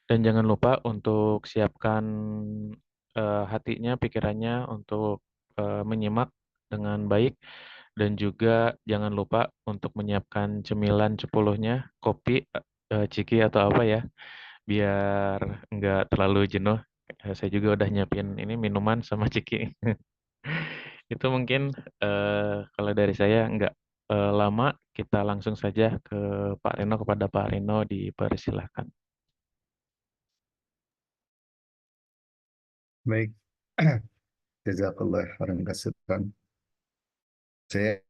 Dan jangan lupa untuk siapkan hatinya, pikirannya untuk menyimak dengan baik. Dan juga jangan lupa untuk menyiapkan cemilan cepuluhnya, kopi, ciki atau apa ya, biar nggak terlalu jenuh. Saya juga udah nyiapin ini minuman sama ciki. Itu mungkin kalau dari saya nggak lama, kita langsung saja ke Pak Reno, kepada Pak Reno dipersilahkan. Baik, jazakallah khairan katsiran. Saya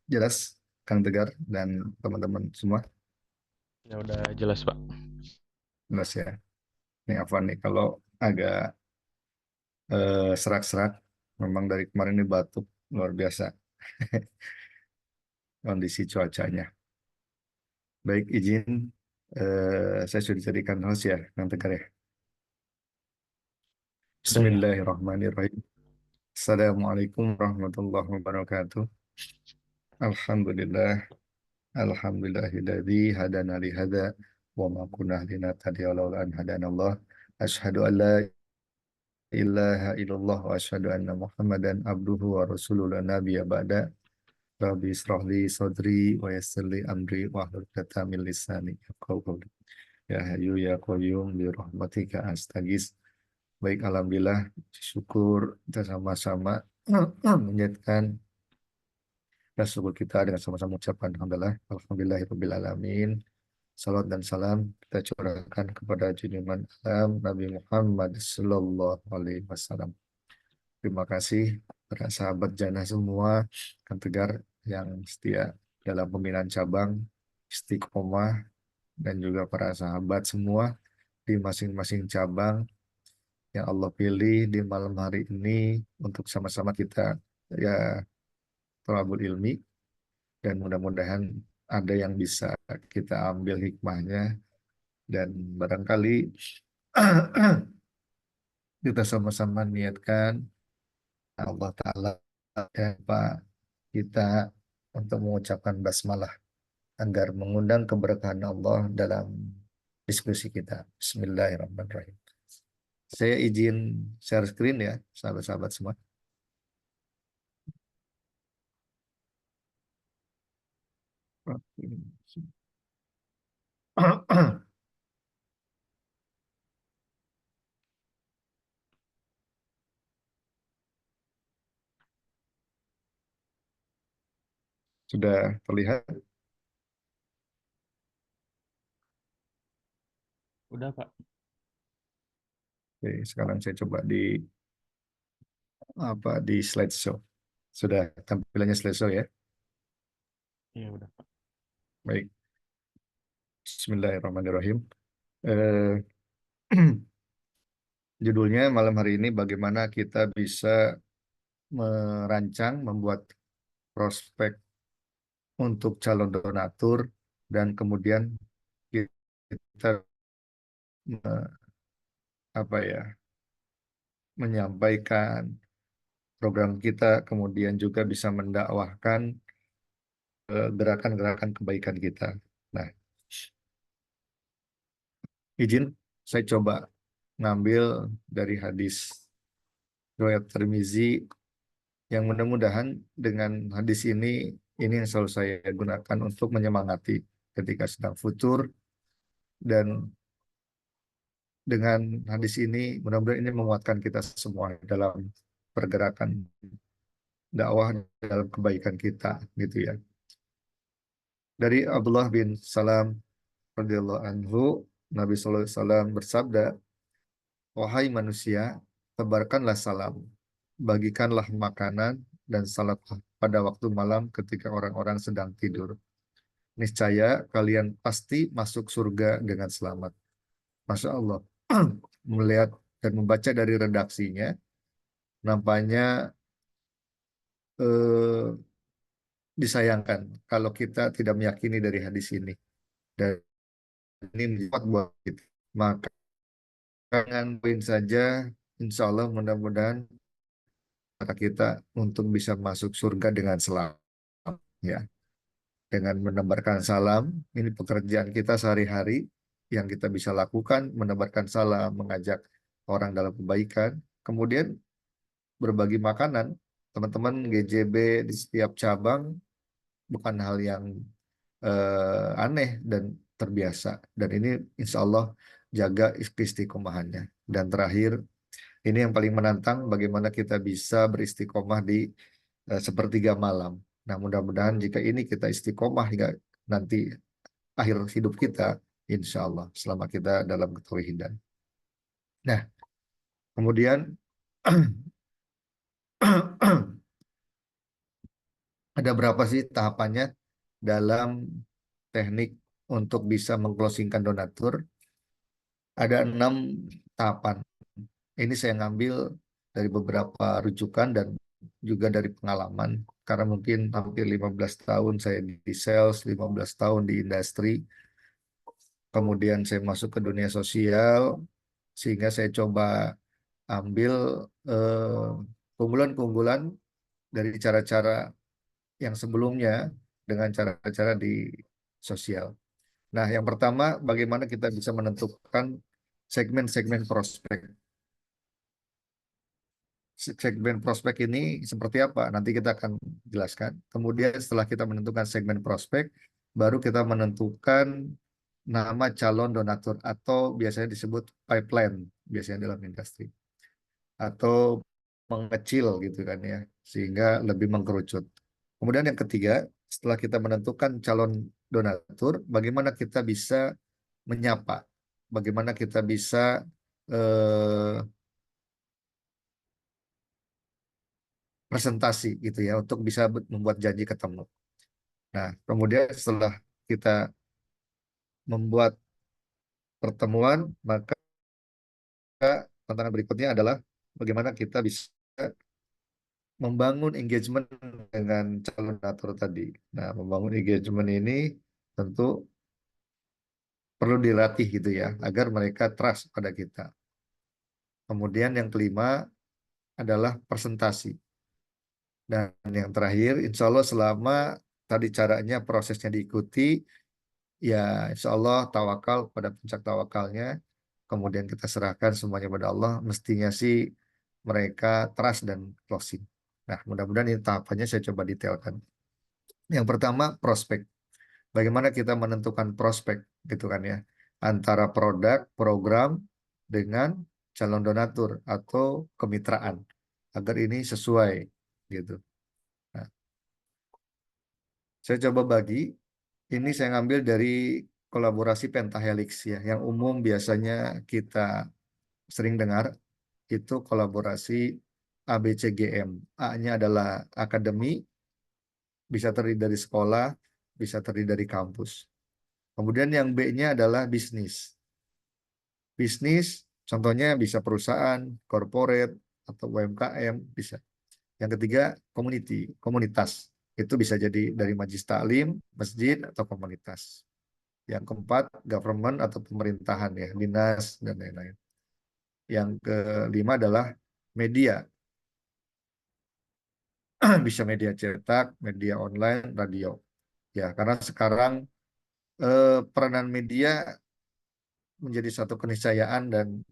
jelas Kang Tegar dan teman-teman semua Ya udah jelas Pak. jelas ya. Ini apa nih kalau agak serak-serak, memang dari kemarin ini batuk luar biasa kondisi cuacanya. Baik, izin saya sudah dijadikan host ya, Kang Tegar ya. Udah ya. Bismillahirrahmanirrahim. Assalamualaikum warahmatullahi wabarakatuh. Alhamdulillah, alhamdulillahilladzi hadana li hadza wa ma kunna linahtadiya laula an hadanallah. Asyhadu an la ilaha illallah wa asyhadu anna Muhammadan abduhu wa rasuluhu la nabiyya ba'da. Rabbi israh li sadri wa yassir li amri wa hlul 'uqdatam min lisani yafqahu qawli. Ya Hayyu ya Qayyum bi rahmatika astaghits. Baik, alhamdulillah, syukur kita sama-sama menjadikan dan syukur kita dengan sama-sama ucapkan alhamdulillah, alhamdulillahirabbil alamin. Salam dan salam kita curahkan kepada junjungan alam Nabi Muhammad sallallahu alaihi wasallam. Terima kasih para sahabat Jannah semua, Kang Tegar yang setia dalam pembinaan cabang, istiqomah, dan juga para sahabat semua di masing-masing cabang yang Allah pilih di malam hari ini untuk sama-sama kita ya thalabul ilmi, dan mudah-mudahan ada yang bisa kita ambil hikmahnya, dan barangkali kita sama-sama niatkan Allah Ta'ala dan Pak kita untuk mengucapkan basmalah agar mengundang keberkahan Allah dalam diskusi kita. Bismillahirrahmanirrahim. Saya izin share screen ya, sahabat-sahabat semua. Sudah terlihat? Udah Pak. Oke, sekarang saya coba di slideshow. Sudah tampilannya slideshow ya. Iya udah Pak. Baik. Bismillahirrahmanirrahim. Eh, Judulnya malam hari ini bagaimana kita bisa merancang, membuat prospek untuk calon donatur, dan kemudian kita apa ya, menyampaikan program kita, kemudian juga bisa mendakwahkan gerakan-gerakan kebaikan kita. Nah, izin saya coba ngambil dari hadis riwayat Tirmizi, yang mudah-mudahan dengan hadis ini yang selalu saya gunakan untuk menyemangati ketika sedang futur, dan dengan hadis ini mudah-mudahan ini menguatkan kita semua dalam pergerakan dakwah dalam kebaikan kita gitu ya. Dari Abdullah bin Salam radhiyallahu anhu, Nabi sallallahu alaihi wasallam bersabda, "Wahai manusia, tebarkanlah salam, bagikanlah makanan dan salat pada waktu malam ketika orang-orang sedang tidur. Niscaya kalian pasti masuk surga dengan selamat." Masya Allah. Melihat dan membaca dari redaksinya, nampaknya eh, disayangkan kalau kita tidak meyakini dari hadis ini. Dan ini menjadi buat kita. Maka dengan poin saja, insya Allah mudah-mudahan kita untuk bisa masuk surga dengan selamat. Ya, dengan menebarkan salam, ini pekerjaan kita sehari-hari yang kita bisa lakukan, menebarkan salam, mengajak orang dalam kebaikan. Kemudian berbagi makanan, teman-teman GJB di setiap cabang bukan hal yang aneh dan terbiasa. Dan ini insya Allah jaga istiqomahannya. Dan terakhir, ini yang paling menantang, bagaimana kita bisa beristiqomah di sepertiga malam. Nah, mudah-mudahan jika ini kita istiqomah hingga nanti akhir hidup kita, insya Allah, selama kita dalam ketauhidan. Nah, kemudian ada berapa sih tahapannya dalam teknik untuk bisa mengclosingkan donatur? Ada 6 tahapan. Ini saya ngambil dari beberapa rujukan dan juga dari pengalaman. Karena mungkin hampir 15 tahun saya di sales, 15 tahun di industri. Kemudian saya masuk ke dunia sosial, sehingga saya coba ambil eh, keunggulan-keunggulan dari cara-cara yang sebelumnya dengan cara-cara di sosial. Nah, yang pertama, bagaimana kita bisa menentukan segmen-segmen prospek. Segmen prospek ini seperti apa? Nanti kita akan jelaskan. Kemudian setelah kita menentukan segmen prospek, baru kita menentukan nama calon donatur atau biasanya disebut pipeline, biasanya dalam industri. Atau mengecil gitu kan ya, sehingga lebih mengkerucut. Kemudian yang ketiga, setelah kita menentukan calon donatur, bagaimana kita bisa menyapa, bagaimana kita bisa eh, presentasi gitu ya untuk bisa membuat janji ketemu. Nah, kemudian setelah kita membuat pertemuan, maka tantangan berikutnya adalah bagaimana kita bisa membangun engagement dengan calon donatur tadi. Nah, membangun engagement ini tentu perlu dilatih gitu ya, agar mereka trust pada kita. Kemudian yang kelima adalah presentasi. Dan yang terakhir, insya Allah selama tadi caranya prosesnya diikuti, ya insya Allah tawakal pada puncak tawakalnya, kemudian kita serahkan semuanya pada Allah, mestinya sih mereka trust dan closing. Nah, mudah-mudahan ini tahapannya saya coba detailkan. Yang pertama, prospek. Bagaimana kita menentukan prospek, gitu kan ya, antara produk, program, dengan calon donatur atau kemitraan, agar ini sesuai, gitu. Nah, saya coba bagi, ini saya ngambil dari kolaborasi Pentahelix ya, yang umum biasanya kita sering dengar, itu kolaborasi ABCGM. A-nya adalah akademi, bisa terdiri dari sekolah, bisa terdiri dari kampus. Kemudian yang B-nya adalah bisnis. Bisnis, contohnya bisa perusahaan, corporate, atau UMKM, bisa. Yang ketiga, community, komunitas. Itu bisa jadi dari majelis taklim, masjid, atau komunitas. Yang keempat, government atau pemerintahan ya, dinas, dan lain-lain. Yang kelima adalah media. Bisa media cetak, media online, radio. Ya, karena sekarang peranan media menjadi satu keniscayaan dan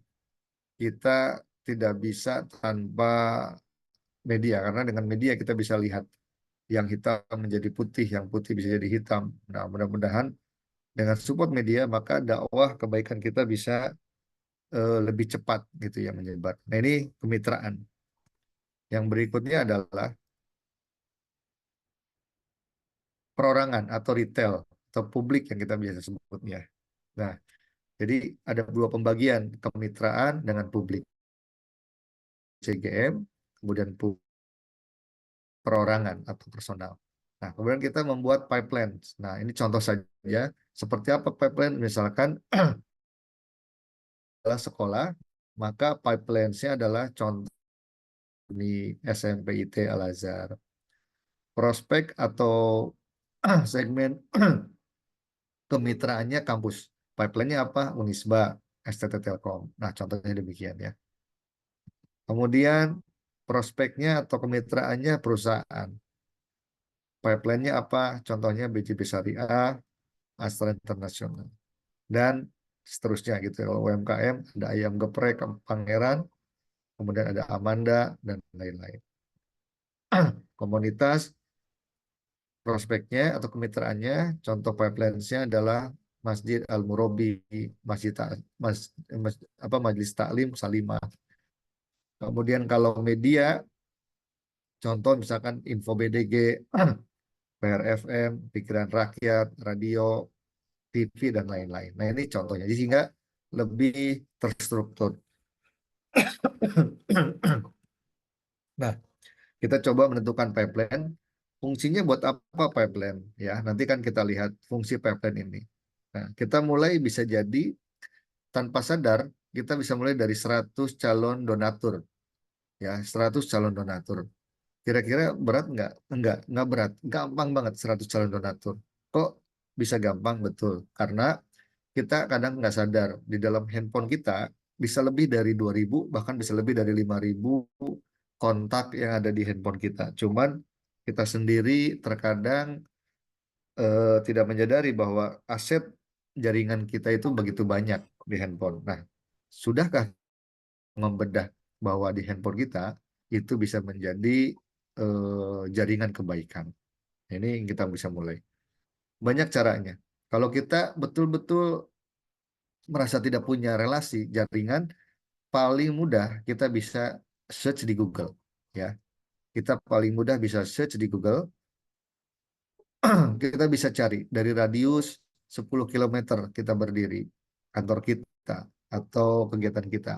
kita tidak bisa tanpa media, karena dengan media kita bisa lihat yang hitam menjadi putih, yang putih bisa jadi hitam. Nah, mudah-mudahan dengan support media maka dakwah kebaikan kita bisa lebih cepat gitu ya menyebar. Nah, ini kemitraan. Yang berikutnya adalah perorangan atau retail atau publik yang kita biasa sebutnya. Nah, jadi ada dua pembagian, kemitraan dengan publik, CGM, kemudian perorangan atau personal. Nah, kemudian kita membuat pipeline. Nah, ini contoh saja. Seperti apa pipeline? Misalkan adalah sekolah, maka pipeline-nya adalah contoh di SMP IT Al-Azhar. Prospek atau segmen kemitraannya kampus. Pipeline-nya apa? Unisba, STT Telkom. Nah, contohnya demikian ya. Kemudian prospeknya atau kemitraannya perusahaan. Pipeline-nya apa? Contohnya BJB Syariah, Astra Internasional. Dan seterusnya gitu. Kalau UMKM ada Ayam Geprek, Pangeran, kemudian ada Amanda dan lain-lain. Komunitas prospeknya atau kemitraannya, contoh pipelines-nya adalah Masjid Al-Murabi, Masjid Mas, Mas, apa Majelis Taklim Salimah. Kemudian kalau media, contoh misalkan Info BDG, PRFM, Pikiran Rakyat, radio, TV dan lain-lain. Nah, ini contohnya. Jadi sehingga lebih terstruktur. Nah, kita coba menentukan pipeline. Fungsinya buat apa pipeline? Ya, nanti kan kita lihat fungsi pipeline ini. Nah, kita mulai bisa jadi tanpa sadar kita bisa mulai dari 100 calon donatur. Ya, 100 calon donatur. Kira-kira berat nggak? Nggak berat. Gampang banget 100 calon donatur. Kok bisa gampang? Betul. Karena kita kadang nggak sadar di dalam handphone kita bisa lebih dari 2.000 bahkan bisa lebih dari 5.000 kontak yang ada di handphone kita. Cuman kita sendiri terkadang tidak menyadari bahwa aset jaringan kita itu begitu banyak di handphone. Nah, sudahkah membedah bahwa di handphone kita itu bisa menjadi jaringan kebaikan? Ini yang kita bisa mulai. Banyak caranya. Kalau kita betul-betul merasa tidak punya relasi jaringan, paling mudah kita bisa search di Google. Ya, kita paling mudah bisa search di Google. Kita bisa cari dari radius 10 kilometer kita berdiri, kantor kita atau kegiatan kita.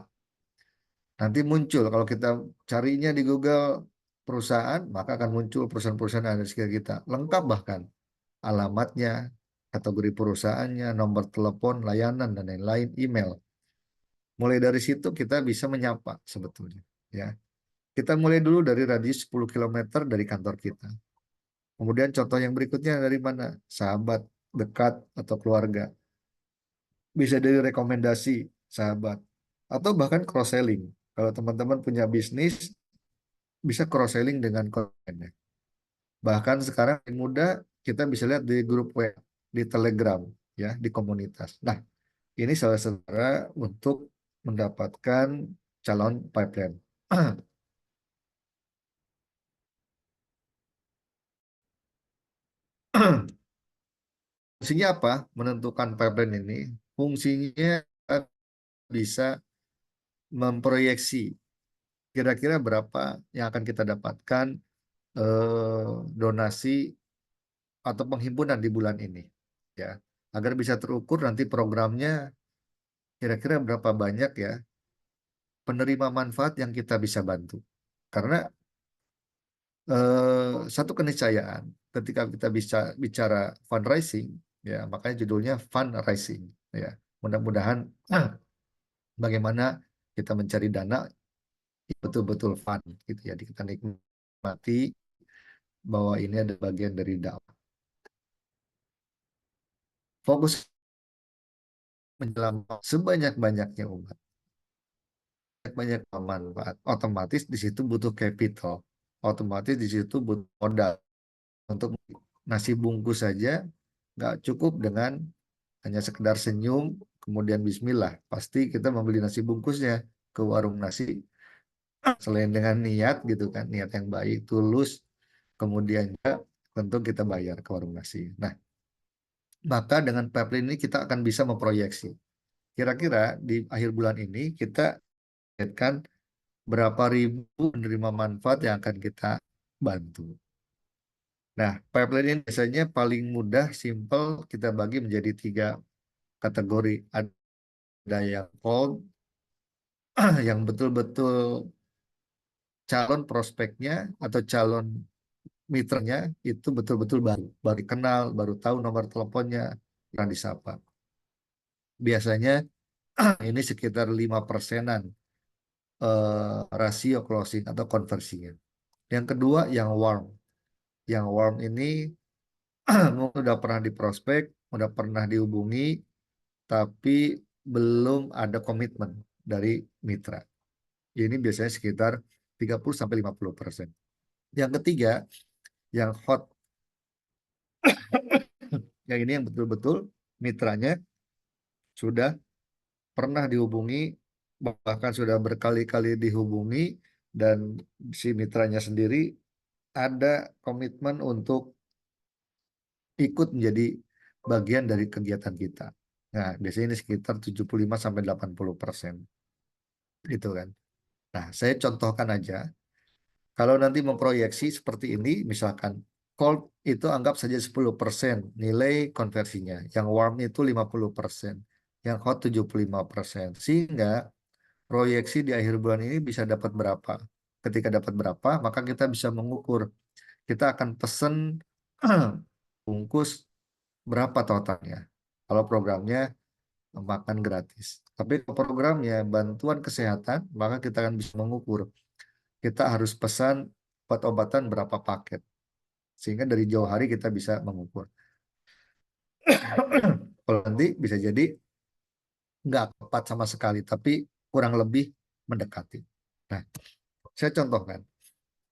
Nanti muncul, kalau kita carinya di Google perusahaan, maka akan muncul perusahaan-perusahaan yang ada di sekitar kita. Lengkap bahkan, alamatnya, kategori perusahaannya, nomor telepon, layanan, dan lain-lain, email. Mulai dari situ kita bisa menyapa sebetulnya. Ya, kita mulai dulu dari radius 10 kilometer dari kantor kita. Kemudian contoh yang berikutnya dari mana? Sahabat dekat atau keluarga. Bisa dari rekomendasi sahabat. Atau bahkan cross-selling. Kalau teman-teman punya bisnis, bisa cross-selling dengan kontennya. Bahkan sekarang yang mudah, kita bisa lihat di grup web, di Telegram, ya, di komunitas. Nah, ini salah satu cara untuk mendapatkan calon pipeline. Fungsinya apa? Menentukan pipeline ini. Fungsinya bisa memproyeksi kira-kira berapa yang akan kita dapatkan donasi atau penghimpunan di bulan ini, ya, agar bisa terukur nanti programnya kira-kira berapa banyak ya penerima manfaat yang kita bisa bantu. Karena satu keniscayaan ketika kita bisa bicara fundraising, ya makanya judulnya fundraising, ya. Mudah-mudahan bagaimana kita mencari dana betul-betul fun gitu ya, kita nikmati bahwa ini ada bagian dari dakwah. Fokus menyelamatkan sebanyak-banyaknya umat, banyak manfaat. Otomatis di situ butuh capital, otomatis di situ butuh modal untuk nasi bungkus saja nggak cukup dengan hanya sekedar senyum kemudian Bismillah. Pasti kita membeli nasi bungkusnya ke warung nasi selain dengan niat gitu kan, niat yang baik, tulus, kemudian juga tentu kita bayar ke warung nasi. Nah, maka dengan pipeline ini kita akan bisa memproyeksi. Kira-kira di akhir bulan ini kita lihatkan berapa ribu penerima manfaat yang akan kita bantu. Nah, pipeline ini biasanya paling mudah, simple, kita bagi menjadi 3 kategori. Ada yang cold, yang betul-betul calon prospeknya atau calon mitranya itu betul-betul baru, baru kenal, baru tahu nomor teleponnya yang disapa. Biasanya ini sekitar 5%-an rasio closing atau konversinya. Yang kedua yang warm. Yang warm ini udah pernah diprospek, udah pernah dihubungi, tapi belum ada komitmen dari mitra. Ini biasanya sekitar 30-50%. Yang ketiga, yang hot, yang ini yang betul-betul mitranya sudah pernah dihubungi, bahkan sudah berkali-kali dihubungi, dan si mitranya sendiri ada komitmen untuk ikut menjadi bagian dari kegiatan kita. Nah, biasanya ini sekitar 75 sampai 80%. Itu kan. Nah, saya contohkan aja. Kalau nanti memproyeksi seperti ini, misalkan cold itu anggap saja 10% nilai konversinya. Yang warm itu 50%. Yang hot 75%. Sehingga proyeksi di akhir bulan ini bisa dapat berapa. Ketika dapat berapa, maka kita bisa mengukur. Kita akan pesen bungkus berapa totalnya. Kalau programnya makan gratis. Tapi kalau programnya bantuan kesehatan, maka kita akan bisa mengukur. Kita harus pesan obat-obatan berapa paket. Sehingga dari jauh hari kita bisa mengukur. Kalau nanti bisa jadi nggak tepat sama sekali, tapi kurang lebih mendekati. Nah, saya contohkan.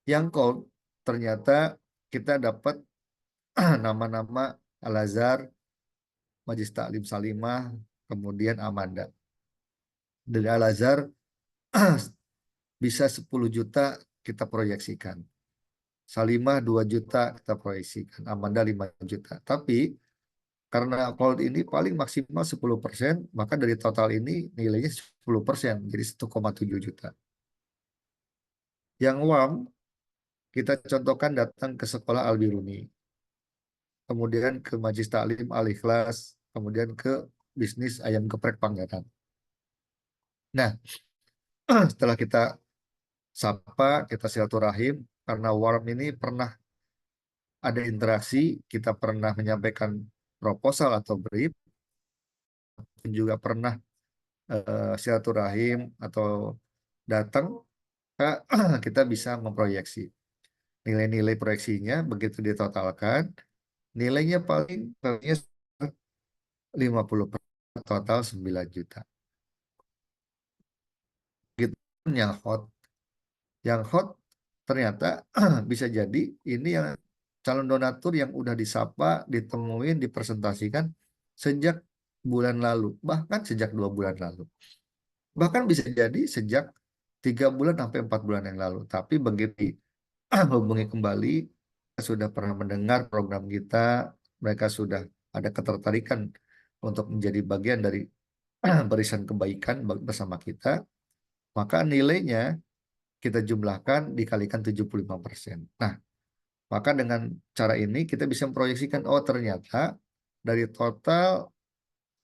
Yang cold ternyata kita dapat nama-nama Al-Azhar, Majelis Taklim Salimah, kemudian Amanda. Dari Al-Azhar bisa 10 juta kita proyeksikan. Salimah 2 juta kita proyeksikan. Amanda 5 juta. Tapi karena cloud ini paling maksimal 10%, maka dari total ini nilainya 10%, jadi 1,7 juta. Yang warm, kita contohkan datang ke sekolah Al-Biruni, kemudian ke Majlis Taklim Al-Ikhlas, kemudian ke bisnis ayam geprek Pangeran. Nah, setelah kita sapa, kita silaturahim, karena warm ini pernah ada interaksi, kita pernah menyampaikan proposal atau brief, juga pernah silaturahim atau datang, kita bisa memproyeksi. Nilai-nilai proyeksinya begitu ditotalkan, nilainya paling 50%, total 9 juta. Gitu yang hot. Yang hot ternyata bisa jadi ini yang calon donatur yang udah disapa, ditemuin, dipresentasikan sejak bulan lalu, bahkan sejak 2 bulan lalu. Bahkan bisa jadi sejak 3 bulan sampai 4 bulan yang lalu. Tapi begitu hubungi kembali, sudah pernah mendengar program kita, mereka sudah ada ketertarikan untuk menjadi bagian dari barisan kebaikan bersama kita, maka nilainya kita jumlahkan dikalikan 75%. Nah, maka dengan cara ini kita bisa memproyeksikan, oh ternyata dari total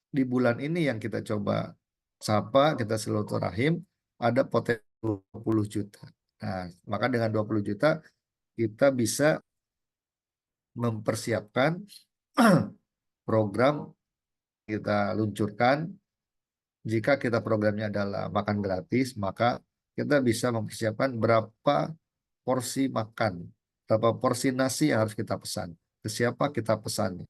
di bulan ini yang kita coba sapa, kita silaturahim, ada potensi 20 juta. Nah, maka dengan 20 juta kita bisa mempersiapkan program kita luncurkan. Jika kita programnya adalah makan gratis, maka kita bisa mempersiapkan berapa porsi makan, berapa porsi nasi yang harus kita pesan, ke siapa kita pesan.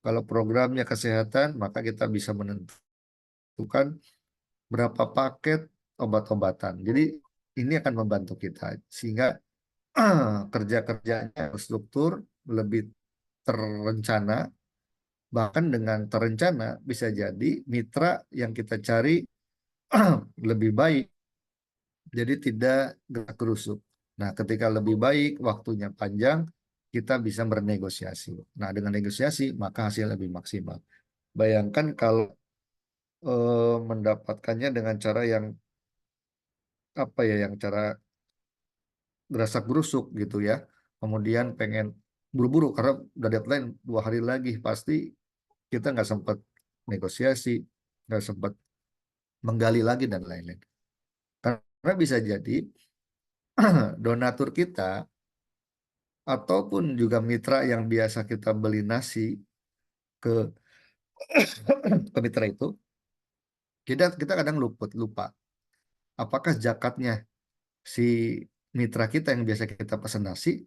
Kalau programnya kesehatan, maka kita bisa menentukan berapa paket obat-obatan. Jadi ini akan membantu kita sehingga kerja-kerjanya struktur lebih terencana. Bahkan dengan terencana bisa jadi mitra yang kita cari lebih baik, jadi tidak gerak gerusuk. Nah, ketika lebih baik, waktunya panjang, kita bisa bernegosiasi. Nah, dengan negosiasi maka hasil lebih maksimal. Bayangkan kalau mendapatkannya dengan cara yang apa ya, yang cara gerasak gerusuk gitu ya. Kemudian pengen buru-buru karena udah deadline 2 hari lagi, pasti kita nggak sempat negosiasi, nggak sempat menggali lagi dan lain-lain. Karena bisa jadi donatur kita ataupun juga mitra yang biasa kita beli nasi ke ke mitra itu, kita kadang lupa apakah zakatnya si mitra kita yang biasa kita pesan nasi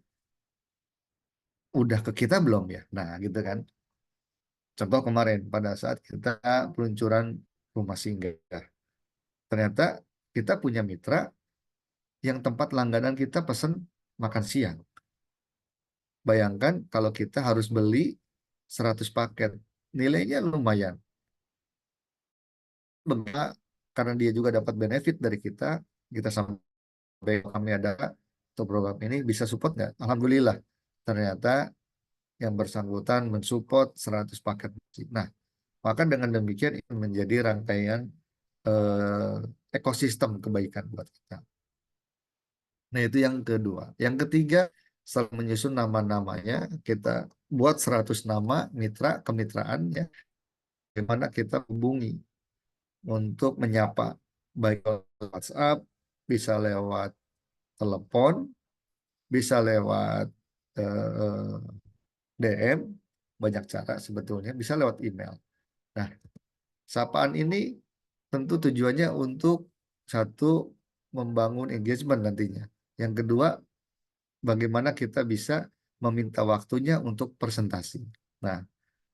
udah ke kita belum ya. Nah gitu kan, contoh kemarin pada saat kita peluncuran rumah singgah, ternyata kita punya mitra yang tempat langganan kita pesan makan siang. Bayangkan kalau kita harus beli 100 paket, nilainya lumayan bagaimana, karena dia juga dapat benefit dari kita, kita sampai kami ada untuk program ini bisa support nggak? Alhamdulillah, ternyata yang bersangkutan mensupport 100 paket. Nah, maka dengan demikian ini menjadi rangkaian ekosistem kebaikan buat kita. Nah, itu yang kedua. Yang ketiga, setelah menyusun nama-namanya, kita buat 100 nama mitra kemitraan ya, gimana kita hubungi untuk menyapa, baik lewat WhatsApp, bisa lewat telepon, bisa lewat eh, DM, banyak cara sebetulnya, bisa lewat email. Nah, sapaan ini tentu tujuannya untuk satu, membangun engagement nantinya. Yang kedua, bagaimana kita bisa meminta waktunya untuk presentasi. Nah,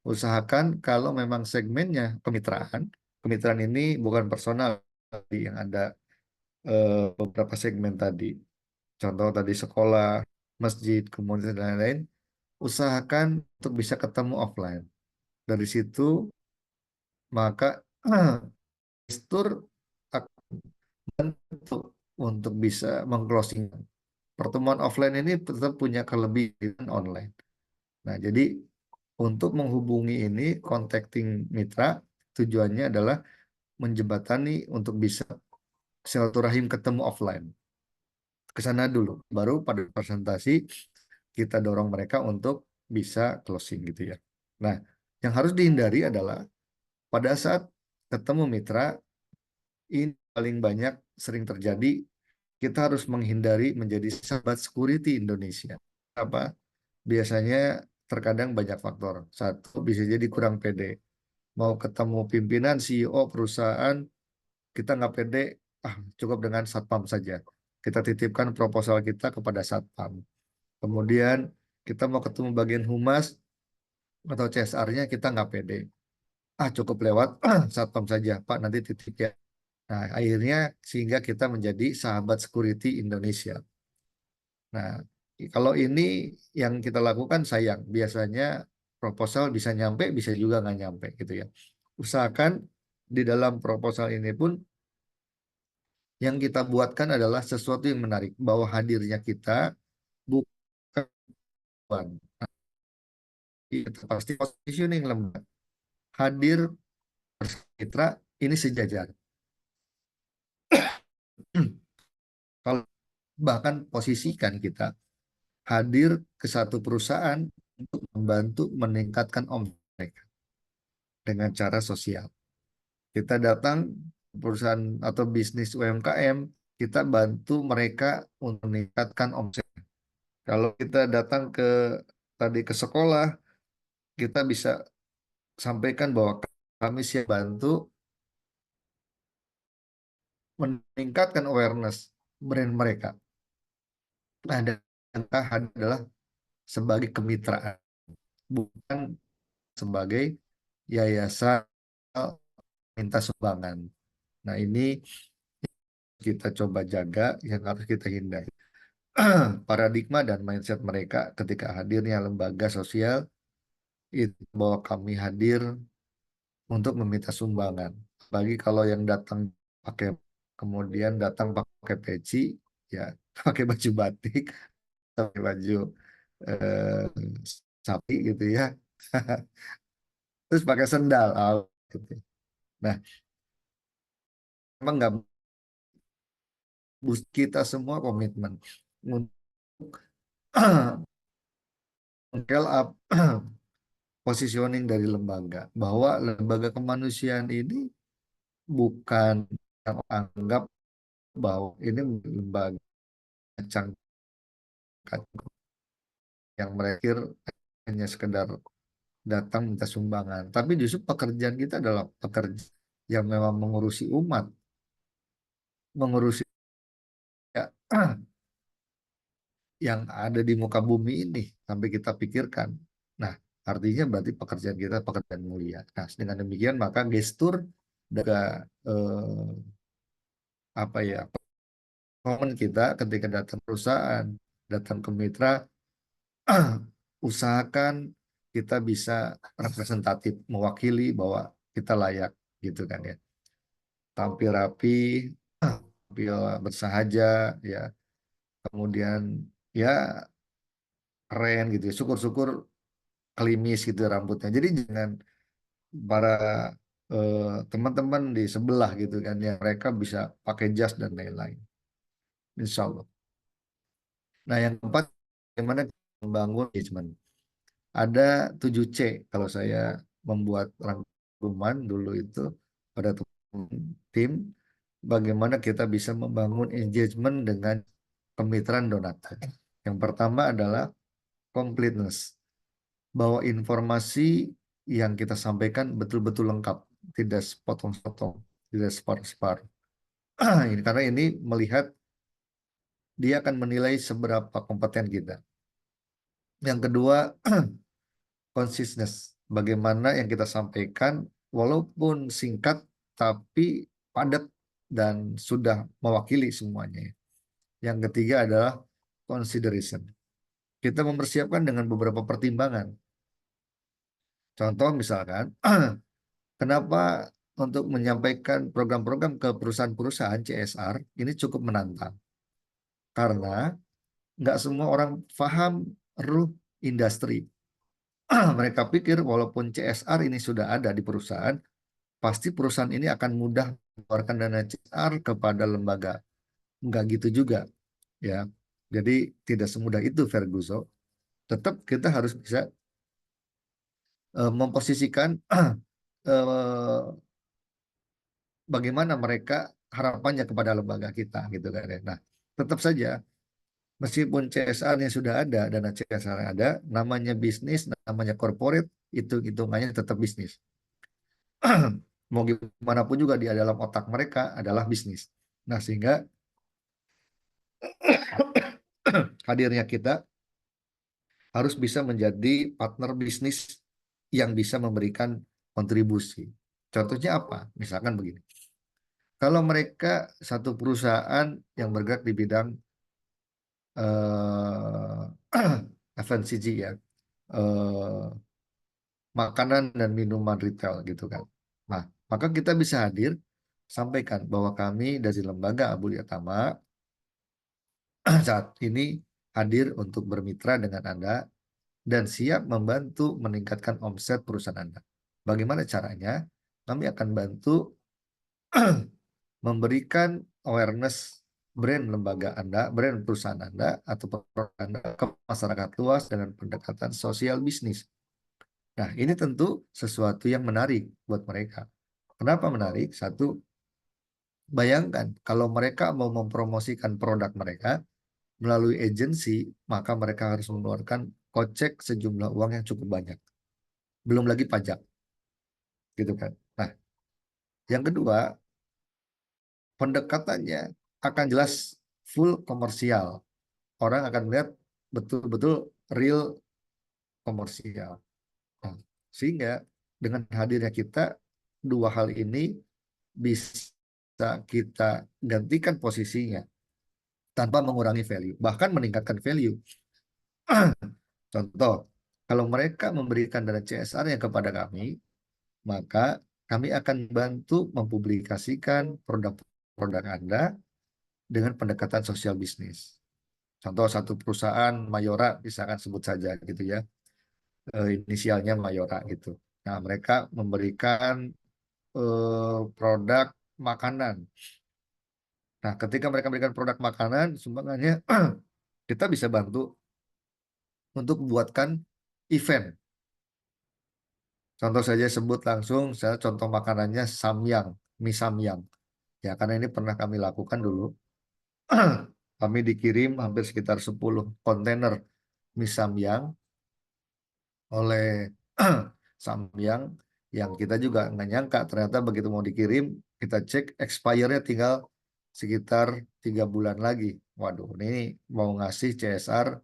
usahakan kalau memang segmennya kemitraan, kemitraan ini bukan personal yang ada beberapa segmen tadi. Contoh tadi sekolah, masjid, komunitas dan lain-lain, usahakan untuk bisa ketemu offline. Dari situ maka gestur akan membantu untuk bisa mengclosing. Pertemuan offline ini tetap punya kelebihan online. Nah, jadi untuk menghubungi ini, contacting mitra, tujuannya adalah menjembatani untuk bisa silaturahim ketemu offline. Ke sana dulu, baru pada presentasi kita dorong mereka untuk bisa closing gitu ya. Nah, yang harus dihindari adalah pada saat ketemu mitra, ini paling banyak sering terjadi, kita harus menghindari menjadi sahabat security Indonesia. Apa? Biasanya terkadang banyak faktor. Satu, bisa jadi kurang pede. Mau ketemu pimpinan CEO perusahaan, kita nggak pede, cukup dengan satpam saja. Kita titipkan proposal kita kepada satpam. Kemudian kita mau ketemu bagian humas atau CSR-nya, kita nggak pede. Cukup lewat satpam saja, Pak, nanti titip ya. Nah, akhirnya sehingga kita menjadi sahabat security Indonesia. Nah, kalau ini yang kita lakukan, sayang. Biasanya proposal bisa nyampe, bisa juga nggak nyampe gitu ya. Usahakan di dalam proposal ini pun yang kita buatkan adalah sesuatu yang menarik, bahwa hadirnya kita bukan kita pasti positioning lembaga. Hadir mitra ini sejajar. Kalau bahkan posisikan kita hadir ke satu perusahaan untuk membantu meningkatkan omset mereka dengan cara sosial. Kita datang ke perusahaan atau bisnis UMKM, kita bantu mereka untuk meningkatkan omset. Kalau kita datang ke tadi ke sekolah, kita bisa sampaikan bahwa kami siap bantu meningkatkan awareness brand mereka. Nah, dan yang adalah sebagai kemitraan, bukan sebagai yayasan minta sumbangan. Nah, ini kita coba jaga, yang harus kita hindari. Paradigma dan mindset mereka ketika hadirnya lembaga sosial itu bahwa kami hadir untuk meminta sumbangan. Bagi kalau yang datang pakai, kemudian datang pakai peci, ya pakai baju batik, pakai baju eh, sapi gitu ya, terus pakai sendal, gitu. Nah, memang nggak, kita semua komitmen untuk scale up positioning dari lembaga, bahwa lembaga kemanusiaan ini bukan yang anggap bahwa ini lembaga cangkat yang mereka hanya sekedar datang minta sumbangan, tapi justru pekerjaan kita adalah pekerja yang memang mengurusi umat, mengurusi ya, yang ada di muka bumi ini sampai kita pikirkan. Nah, artinya berarti pekerjaan kita pekerjaan mulia. Nah, dengan demikian maka gestur dan apa ya, momen kita ketika datang perusahaan, datang ke mitra, usahakan kita bisa representatif, mewakili bahwa kita layak gitu kan ya. tampil rapi, tampil bersahaja, ya. Kemudian ya keren gitu ya. Syukur-syukur klimis gitu rambutnya. Jadi jangan para teman-teman di sebelah gitu kan, yang mereka bisa pakai jas dan lain-lain. Insya Allah. Nah, yang keempat, bagaimana membangun engagement. Ada 7C kalau saya membuat rangkuman dulu itu pada tim, bagaimana kita bisa membangun engagement dengan kemitraan donatur. Yang pertama adalah completeness, bahwa informasi yang kita sampaikan betul-betul lengkap, tidak sepotong-sepotong, tidak separuh-separuh. Ini karena ini melihat dia akan menilai seberapa kompeten kita. Yang kedua, consistency. Bagaimana yang kita sampaikan, walaupun singkat, tapi padat dan sudah mewakili semuanya. Yang ketiga adalah consideration. Kita mempersiapkan dengan beberapa pertimbangan. Contoh misalkan, kenapa untuk menyampaikan program-program ke perusahaan-perusahaan CSR ini cukup menantang. Karena nggak semua orang paham ruh industri. Mereka pikir walaupun CSR ini sudah ada di perusahaan, pasti perusahaan ini akan mudah mengeluarkan dana CSR kepada lembaga. Enggak gitu juga, ya. Jadi tidak semudah itu, Ferguson. Tetap kita harus bisa memposisikan eh, bagaimana mereka harapannya kepada lembaga kita, gitu kan ya. Nah, tetap saja meskipun CSR-nya sudah ada, dana CSR ada, namanya bisnis, namanya corporate, itu hitungannya tetap bisnis. Mau gimana pun juga dia dalam otak mereka adalah bisnis. Nah, sehingga hadirnya kita harus bisa menjadi partner bisnis yang bisa memberikan kontribusi. Contohnya apa? Misalkan begini. Kalau mereka satu perusahaan yang bergerak di bidang FMCG ya, eh, makanan dan minuman retail gitu kan. Nah, maka kita bisa hadir sampaikan bahwa kami dari lembaga Abu Yatama saat ini hadir untuk bermitra dengan Anda dan siap membantu meningkatkan omset perusahaan Anda. Bagaimana caranya? Kami akan bantu memberikan awareness brand lembaga Anda, brand perusahaan Anda atau produk Anda ke masyarakat luas dengan pendekatan sosial bisnis. Nah, ini tentu sesuatu yang menarik buat mereka. Kenapa menarik? Satu, bayangkan kalau mereka mau mempromosikan produk mereka melalui agensi, maka mereka harus mengeluarkan kocek sejumlah uang yang cukup banyak. Belum lagi pajak, gitu kan. Nah, yang kedua, pendekatannya akan jelas full komersial. Orang akan melihat betul-betul real komersial. Nah, sehingga dengan hadirnya kita, dua hal ini bisa kita gantikan posisinya tanpa mengurangi value, bahkan meningkatkan value. Contoh, kalau mereka memberikan dana CSR-nya kepada kami, maka kami akan bantu mempublikasikan produk-produk Anda dengan pendekatan sosial bisnis. Contoh satu perusahaan Mayora, misalkan sebut saja gitu ya, inisialnya Mayora gitu. Nah, mereka memberikan produk makanan. Nah, ketika mereka memberikan produk makanan, sumbangannya kita bisa bantu untuk membuatkan event. Contoh saja sebut langsung, saya contoh makanannya samyang, mie samyang. Ya, karena ini pernah kami lakukan dulu. Kami dikirim hampir sekitar 10 kontainer mie samyang oleh samyang yang kita juga nggak nyangka ternyata begitu mau dikirim kita cek expire-nya tinggal sekitar 3 bulan lagi. Waduh, ini mau ngasih CSR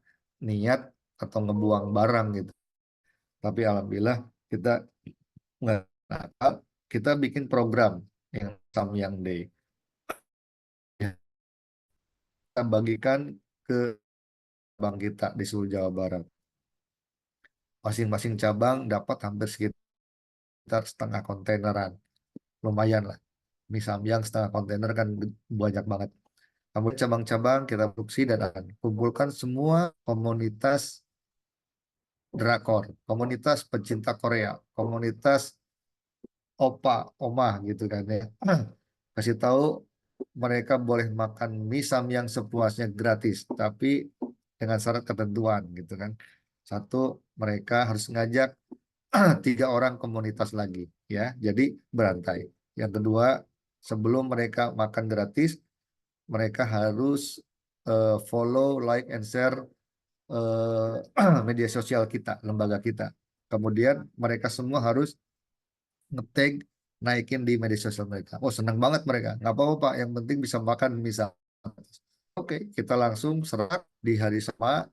niat atau ngebuang barang gitu. Tapi alhamdulillah kita nggak nakal, kita bikin program yang Samyang Day. Kita bagikan ke bank kita di seluruh Jawa Barat. Masing-masing cabang dapat hampir sekitar setengah kontaineran. Lumayan lah. mie Samyang setengah kontainer kan banyak banget. Kemudian cabang-cabang kita produksi dan akan kumpulkan semua komunitas drakor, komunitas pecinta Korea, komunitas opa, oma gitu kan ya. Kasih tahu mereka boleh makan mie Samyang sepuasnya gratis, tapi dengan syarat ketentuan gitu kan. Satu, mereka harus ngajak 3 orang komunitas lagi ya, jadi berantai. Yang kedua, sebelum mereka makan gratis, mereka harus follow, like, and share media sosial kita, lembaga kita. Kemudian mereka semua harus ngetag, naikin di media sosial mereka. Oh, senang banget mereka. Nggak apa-apa Pak, yang penting bisa makan misal. Oke, kita langsung serap di hari sama,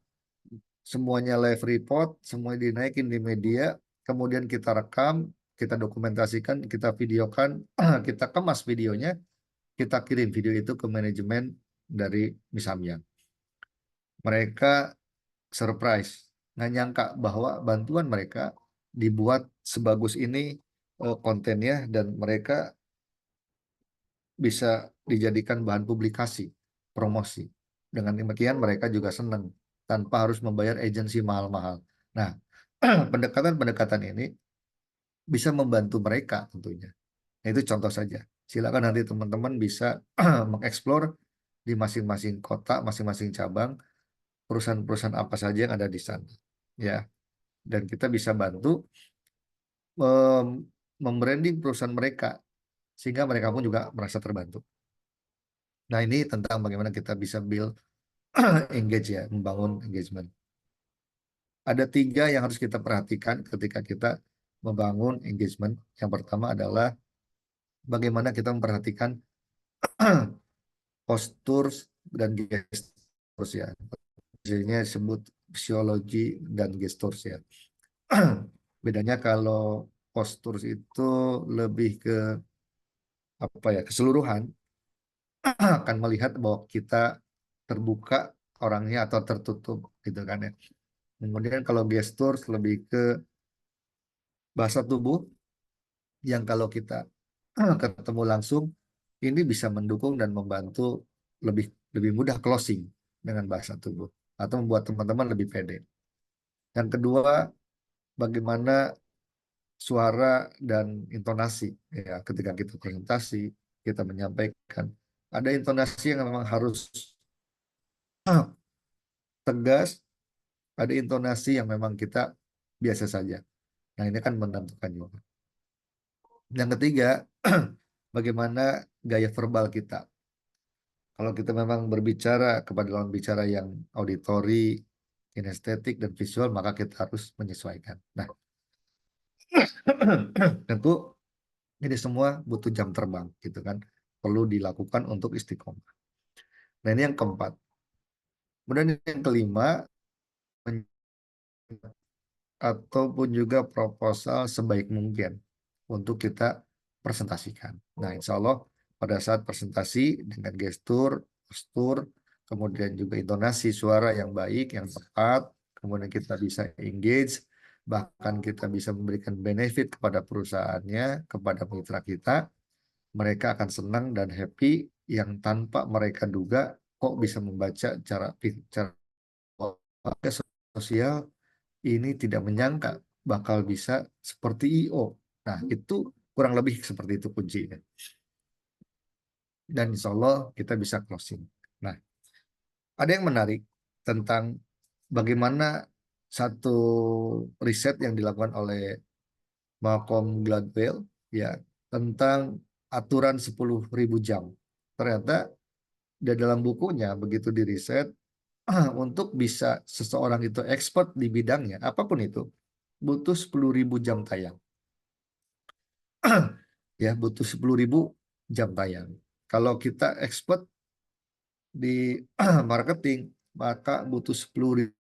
semuanya live report, semuanya dinaikin di media, kemudian kita rekam, kita dokumentasikan, kita videokan, kita kemas videonya, kita kirim video itu ke manajemen dari Misamnya. Mereka surprise, nggak nyangka bahwa bantuan mereka dibuat sebagus ini kontennya, dan mereka bisa dijadikan bahan publikasi, promosi. Dengan demikian mereka juga senang tanpa harus membayar agensi mahal-mahal. Nah, pendekatan-pendekatan ini bisa membantu mereka tentunya. Nah, itu contoh saja. Silakan nanti teman-teman bisa mengeksplor di masing-masing kota, masing-masing cabang, perusahaan-perusahaan apa saja yang ada di sana. Ya, dan kita bisa bantu membranding perusahaan mereka sehingga mereka pun juga merasa terbantu. Nah, ini tentang bagaimana kita bisa build engage ya, membangun engagement. Ada 3 yang harus kita perhatikan ketika kita membangun engagement. Yang pertama adalah bagaimana kita memperhatikan postur dan gestures ya. Biasanya disebut psikologi dan gestures ya. Bedanya kalau postur itu lebih ke apa ya, keseluruhan, akan melihat bahwa kita terbuka orangnya atau tertutup gitu kan ya. Kemudian kalau gestur lebih ke bahasa tubuh yang kalau kita ketemu langsung ini bisa mendukung dan membantu lebih lebih mudah closing dengan bahasa tubuh atau membuat teman-teman lebih pede. Yang kedua, bagaimana suara dan intonasi ya ketika kita presentasi, kita menyampaikan. Ada intonasi yang memang harus tegas, ada intonasi yang memang kita biasa saja. Nah, ini kan menentukan juga. Yang ketiga, bagaimana gaya verbal kita. Kalau kita memang berbicara kepada lawan bicara yang auditori, kinestetik, dan visual, maka kita harus menyesuaikan. Nah, tentu ini semua butuh jam terbang, gitu kan. Perlu dilakukan untuk istiqomah. Nah, ini yang keempat. Kemudian yang kelima, ataupun juga proposal sebaik mungkin untuk kita presentasikan. Nah, insya Allah pada saat presentasi dengan gestur, postur, kemudian juga intonasi suara yang baik, yang tepat, kemudian kita bisa engage, bahkan kita bisa memberikan benefit kepada perusahaannya, kepada mitra kita, mereka akan senang dan happy yang tanpa mereka duga kok bisa membaca cara sosial ini, tidak menyangka bakal bisa seperti IO. Nah, itu kurang lebih seperti itu kuncinya. Dan insya Allah kita bisa closing. Nah, ada yang menarik tentang bagaimana satu riset yang dilakukan oleh Malcolm Gladwell ya tentang aturan 10.000 jam. Ternyata di dalam bukunya begitu diriset, untuk bisa seseorang itu expert di bidangnya, apapun itu, butuh 10.000 jam tayang. Ya, butuh 10.000 jam tayang. Kalau kita expert di marketing, maka butuh 10.000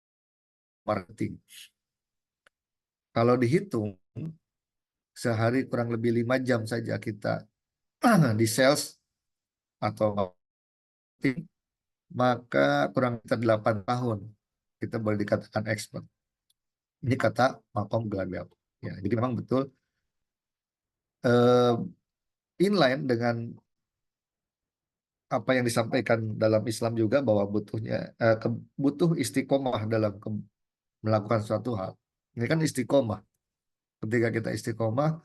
marketing. Kalau dihitung, sehari kurang lebih 5 jam saja kita di sales atau marketing, maka kurang lebih 8 tahun kita boleh dikatakan expert. Ini kata Malcolm Gladwell. Ya, jadi memang betul eh, inline dengan apa yang disampaikan dalam Islam juga bahwa butuh istiqomah dalam melakukan suatu hal. Ini kan istiqomah. Ketika kita istiqomah,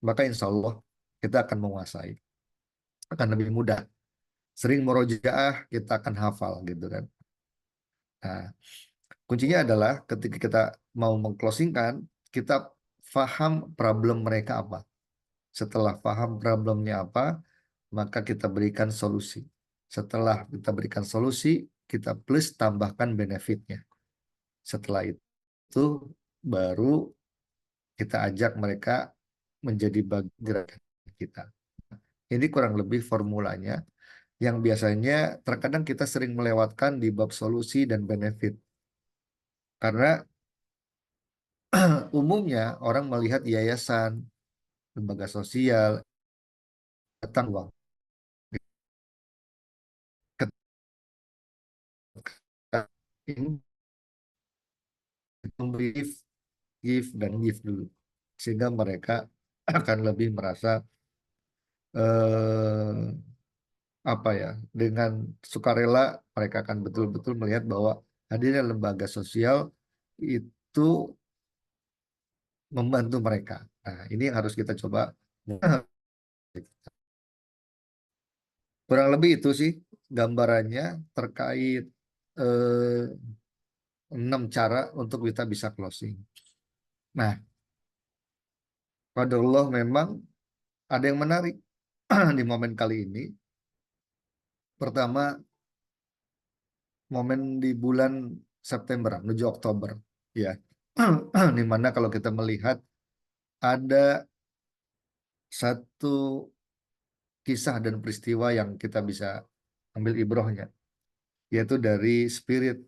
maka insya Allah kita akan menguasai, akan lebih mudah. Sering murojaah, kita akan hafal gitu kan. Nah, kuncinya adalah ketika kita mau mengclosingkan, kita paham problem mereka apa. Setelah paham problemnya apa, maka kita berikan solusi. Setelah kita berikan solusi, kita plus tambahkan benefitnya. Setelah itu baru kita ajak mereka menjadi bagian gerakan kita. Ini kurang lebih formulanya yang biasanya terkadang kita sering melewatkan di bab solusi dan benefit. Karena umumnya orang melihat yayasan, lembaga sosial, datang uang. Ketika ini memberi give dan give dulu. Sehingga mereka akan lebih merasa eh, apa ya, dengan sukarela mereka akan betul-betul melihat bahwa hadirnya lembaga sosial itu membantu mereka. Nah, ini yang harus kita coba. Kurang lebih itu sih gambarannya terkait eh, 6 cara untuk kita bisa closing. Nah, qadarullah memang ada yang menarik di momen kali ini. Pertama, momen di bulan September menuju Oktober, ya. Di mana kalau kita melihat ada satu kisah dan peristiwa yang kita bisa ambil ibrohnya, yaitu dari spirit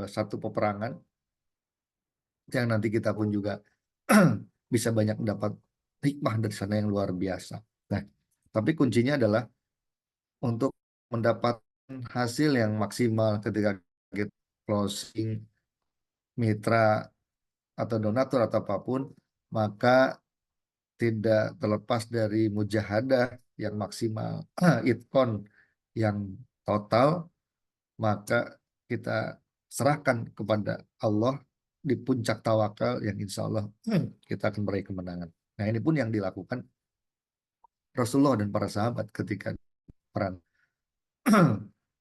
satu peperangan yang nanti kita pun juga bisa banyak mendapat hikmah dari sana yang luar biasa. Nah, tapi kuncinya adalah untuk mendapatkan hasil yang maksimal ketika kita closing mitra atau donatur atau apapun, maka tidak terlepas dari mujahadah yang maksimal, itkon yang total, maka kita serahkan kepada Allah di puncak tawakal yang insya Allah kita akan meraih kemenangan. Nah, ini pun yang dilakukan Rasulullah dan para sahabat ketika perang.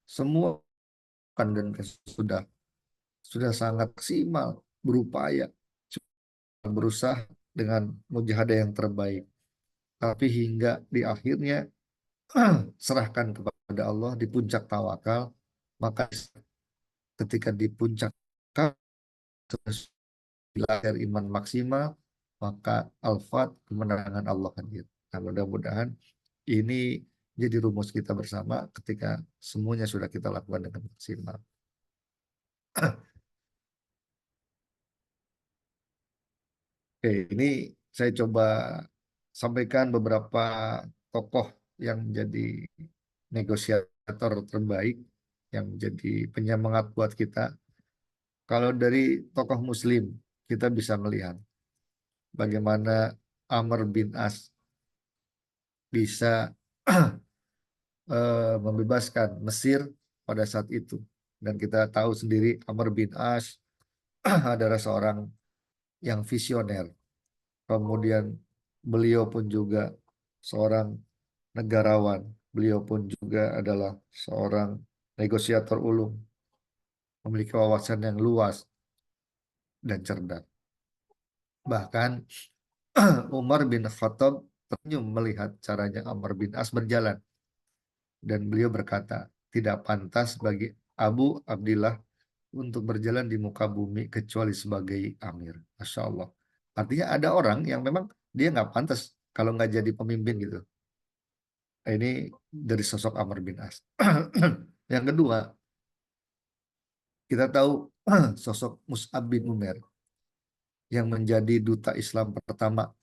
Semua kan dan sudah sangat maksimal berupaya berusaha dengan mujahadah yang terbaik. Tapi hingga di akhirnya serahkan kepada Allah di puncak tawakal, maka ketika di puncak lahir iman maksimal, maka alfat kemenangan Allah hadir. Nah, mudah-mudahan ini jadi rumus kita bersama ketika semuanya sudah kita lakukan dengan maksimal. Oke, ini saya coba sampaikan beberapa tokoh yang menjadi negosiator terbaik, yang menjadi penyemangat buat kita. Kalau dari tokoh Muslim, kita bisa melihat bagaimana Amr bin As bisa membebaskan Mesir pada saat itu. Dan kita tahu sendiri Amr bin As adalah seorang yang visioner. Kemudian beliau pun juga seorang negarawan. Beliau pun juga adalah seorang negosiator ulung, memiliki wawasan yang luas dan cerdas. Bahkan Umar bin Khattab tersenyum melihat caranya Amr bin As berjalan. Dan beliau berkata, tidak pantas bagi Abu Abdillah untuk berjalan di muka bumi kecuali sebagai amir. Masya Allah. Artinya ada orang yang memang dia nggak pantas kalau nggak jadi pemimpin gitu. Ini dari sosok Amr bin As. Yang kedua, kita tahu sosok Mus'ab bin Umair yang menjadi duta Islam pertama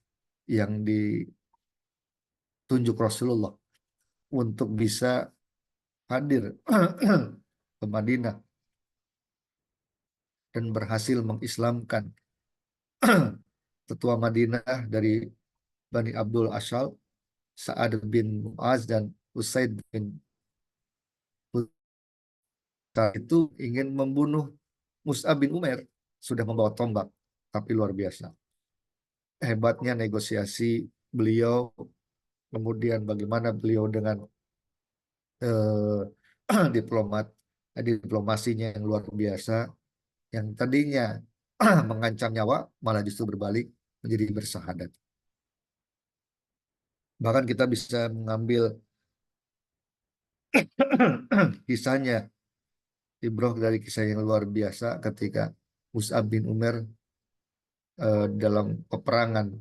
yang ditunjuk Rasulullah untuk bisa hadir ke Madinah dan berhasil mengislamkan tetua Madinah dari Bani Abdul Ashal Sa'ad bin Mu'az dan Usaid bin Hudayr itu ingin membunuh Mus'ab bin Umair, sudah membawa tombak, tapi luar biasa. Hebatnya negosiasi beliau, kemudian bagaimana beliau dengan eh, diplomasinya yang luar biasa, yang tadinya mengancam nyawa malah justru berbalik menjadi bersahadat. Bahkan kita bisa mengambil kisahnya, ibroh dari kisah yang luar biasa ketika Mus'ab bin Umar dalam peperangan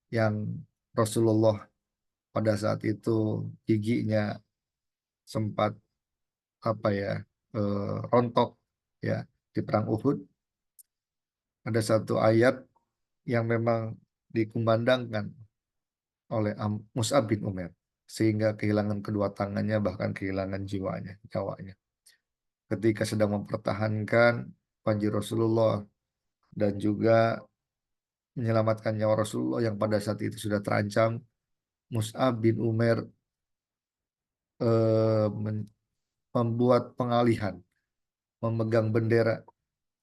yang Rasulullah pada saat itu giginya sempat apa ya, rontok ya, di perang Uhud. Ada satu ayat yang memang dikumandangkan oleh Mus'ab bin Umair sehingga kehilangan kedua tangannya, bahkan kehilangan jiwanya, nyawanya, ketika sedang mempertahankan panji Rasulullah dan juga menyelamatkan nyawa Rasulullah yang pada saat itu sudah terancam. Mus'ab bin Umair eh, membuat pengalihan, memegang bendera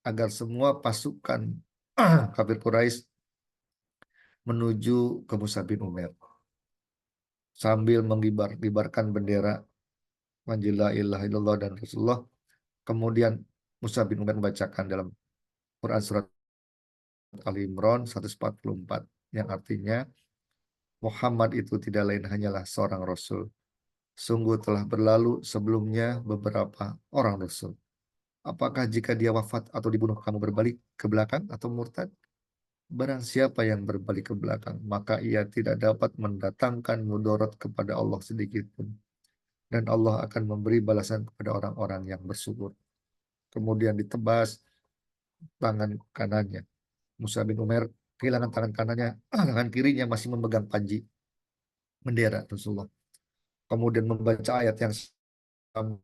agar semua pasukan kafir Quraisy menuju ke Mus'ab bin Umair sambil mengibarkan bendera manggil la ilaha illallah dan Rasulullah. Kemudian Mus'ab bin Umair membacakan dalam Quran surat Ali Imran 144 yang artinya Muhammad itu tidak lain hanyalah seorang rasul. Sungguh telah berlalu sebelumnya beberapa orang rasul. Apakah jika dia wafat atau dibunuh kamu berbalik ke belakang atau murtad? Barang siapa yang berbalik ke belakang, maka ia tidak dapat mendatangkan mudarat kepada Allah sedikit pun. Dan Allah akan memberi balasan kepada orang-orang yang bersyukur. Kemudian ditebas tangan kanannya. Musa bin Umar kehilangan tangan kanannya, tangan kirinya masih memegang panji bendera Rasulullah. Kemudian membaca ayat yang sama,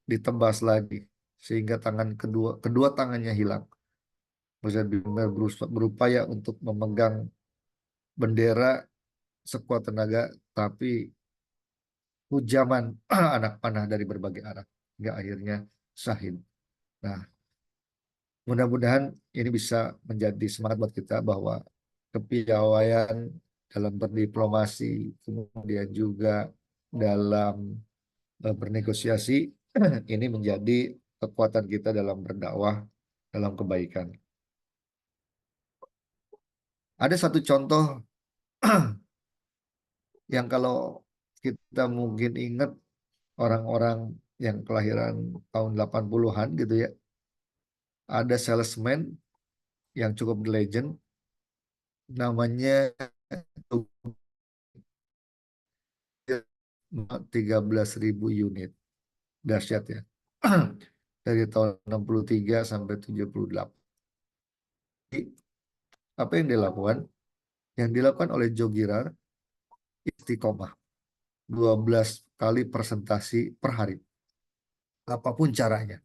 ditebas lagi sehingga tangan kedua tangannya hilang. Musa bin Umar berupaya untuk memegang bendera sekuat tenaga, tapi hujaman anak panah dari berbagai arah hingga akhirnya syahid. Nah, mudah-mudahan ini bisa menjadi semangat buat kita bahwa kepiawaian dalam berdiplomasi, kemudian juga dalam bernegosiasi, ini menjadi kekuatan kita dalam berdakwah, dalam kebaikan. Ada satu contoh yang kalau kita mungkin ingat orang-orang yang kelahiran tahun 80-an gitu ya, ada salesman yang cukup legend, namanya 13.000 unit. Dahsyat ya. Dari tahun 63 sampai 78. Apa yang dilakukan? Yang dilakukan oleh Joe Girard istiqomah. 12 kali presentasi per hari. Apapun caranya.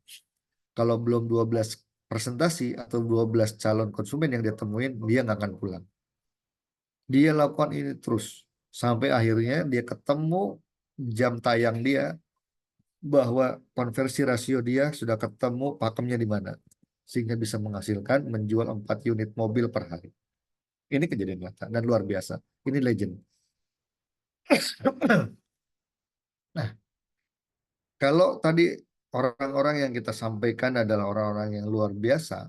Kalau belum 12 presentasi atau 12 calon konsumen yang dia temuin, dia nggak akan pulang. Dia lakukan ini terus. Sampai akhirnya dia ketemu jam tayang dia, bahwa konversi rasio dia sudah ketemu pakemnya di mana. Sehingga bisa menghasilkan menjual 4 unit mobil per hari. Ini kejadian nyata dan luar biasa. Ini legend. Nah, kalau tadi orang-orang yang kita sampaikan adalah orang-orang yang luar biasa,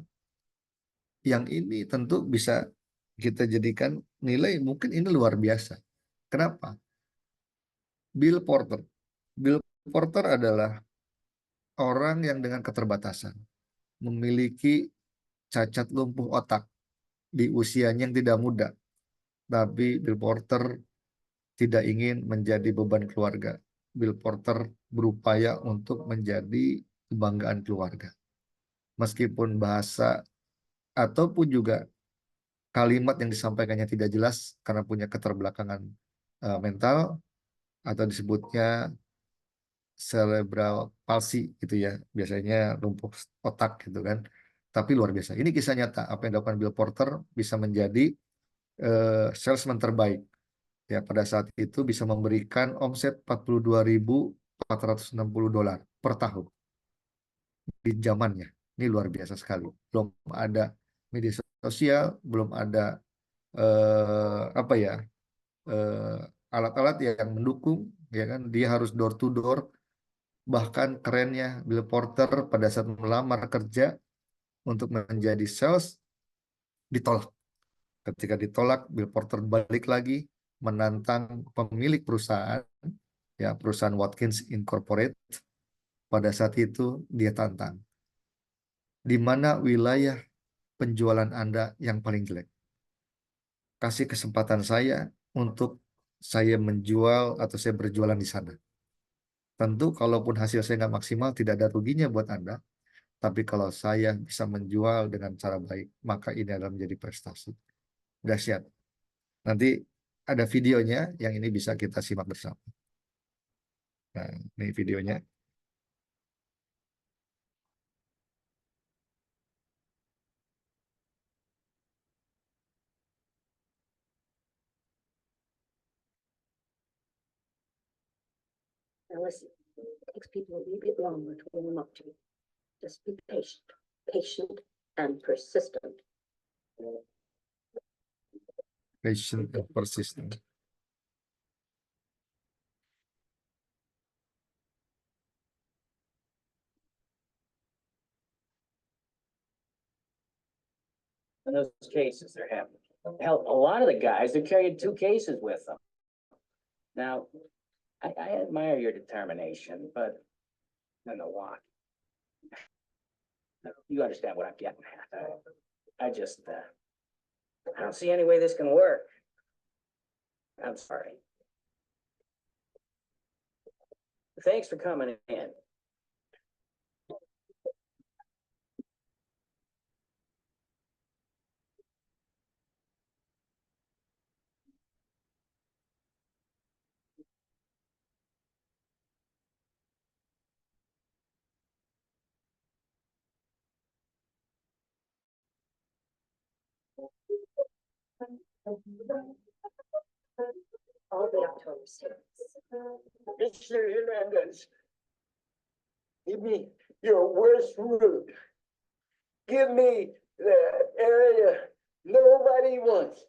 yang ini tentu bisa kita jadikan nilai mungkin ini luar biasa. Kenapa? Bill Porter. Bill Porter adalah orang yang dengan keterbatasan, memiliki cacat lumpuh otak di usianya yang tidak muda. Tapi Bill Porter tidak ingin menjadi beban keluarga. Bill Porter berupaya untuk menjadi kebanggaan keluarga. Meskipun bahasa ataupun juga kalimat yang disampaikannya tidak jelas karena punya keterbelakangan mental atau disebutnya cerebral palsy gitu ya. Biasanya lumpuh otak gitu kan. Tapi luar biasa. Ini kisah nyata apa yang dilakukan Bill Porter bisa menjadi salesman terbaik. Ya, pada saat itu bisa memberikan omset 42.460 dolar per tahun di zamannya. Ini luar biasa sekali. Belum ada media sosial, belum ada apa ya, alat-alat yang mendukung, ya kan? Dia harus door to door. Bahkan kerennya Bill Porter pada saat melamar kerja untuk menjadi sales ditolak. Ketika ditolak, Bill Porter balik lagi menantang pemilik perusahaan, ya perusahaan Watkins Incorporate. Pada saat itu dia tantang, di mana wilayah penjualan Anda yang paling jelek? Kasih kesempatan saya untuk saya menjual atau saya berjualan di sana. Tentu kalaupun hasil saya nggak maksimal, tidak ada ruginya buat Anda. Tapi kalau saya bisa menjual dengan cara baik, maka ini adalah menjadi prestasi. Dahsyat. Nanti ada videonya yang ini bisa kita simak bersama. Nah, ini videonya. Now listen, it takes people a little bit longer to warm up to it. Just be patient, patient and persistent. Patient and persistent. In those cases they're having. Hell, a lot of the guys, they're carrying 2 cases with them. Now, I admire your determination, but I know why. You understand what I'm getting at. I just, I don't see any way this can work. I'm sorry. Thanks for coming in. All the October students. Mr. Hernandez, give me your worst route. Give me the area nobody wants.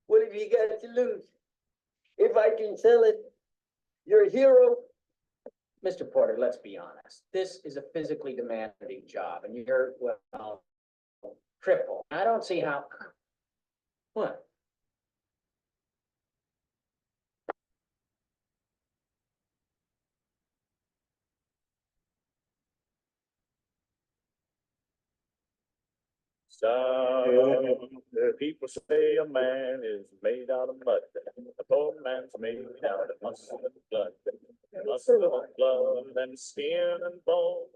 What have you got to lose? If I can sell it, you're a hero. Mr. Porter, let's be honest. This is a physically demanding job, and you're, well, crippled. I don't see how. What? Some people say a man is made out of mud. A poor man's made out of muscle and blood. Muscle and blood and skin and bones.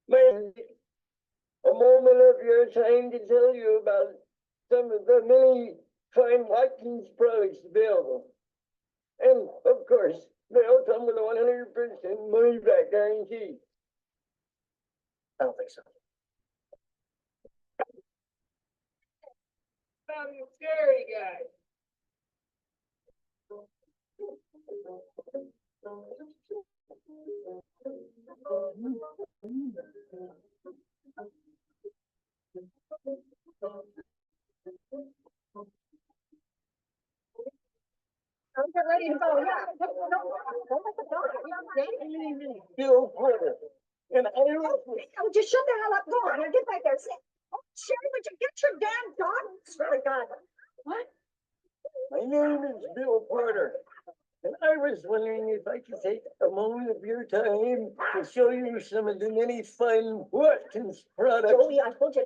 Man, a moment of your time to tell you about some of the many fine Watkins products available. And of course, they all come with a 100% money back guarantee. I don't think so. I'm a scary guy. I'm ready to go. Yeah. Bill Porter. And I was. Oh, just shut the hell up. Go on. Now get back there. Oh, Sherry, would you get your damn dog? I swear to God. What? My name is Bill Porter. And I was wondering if I could take a moment of your time to show you some of the many fun Watkins products. Joey, I told you.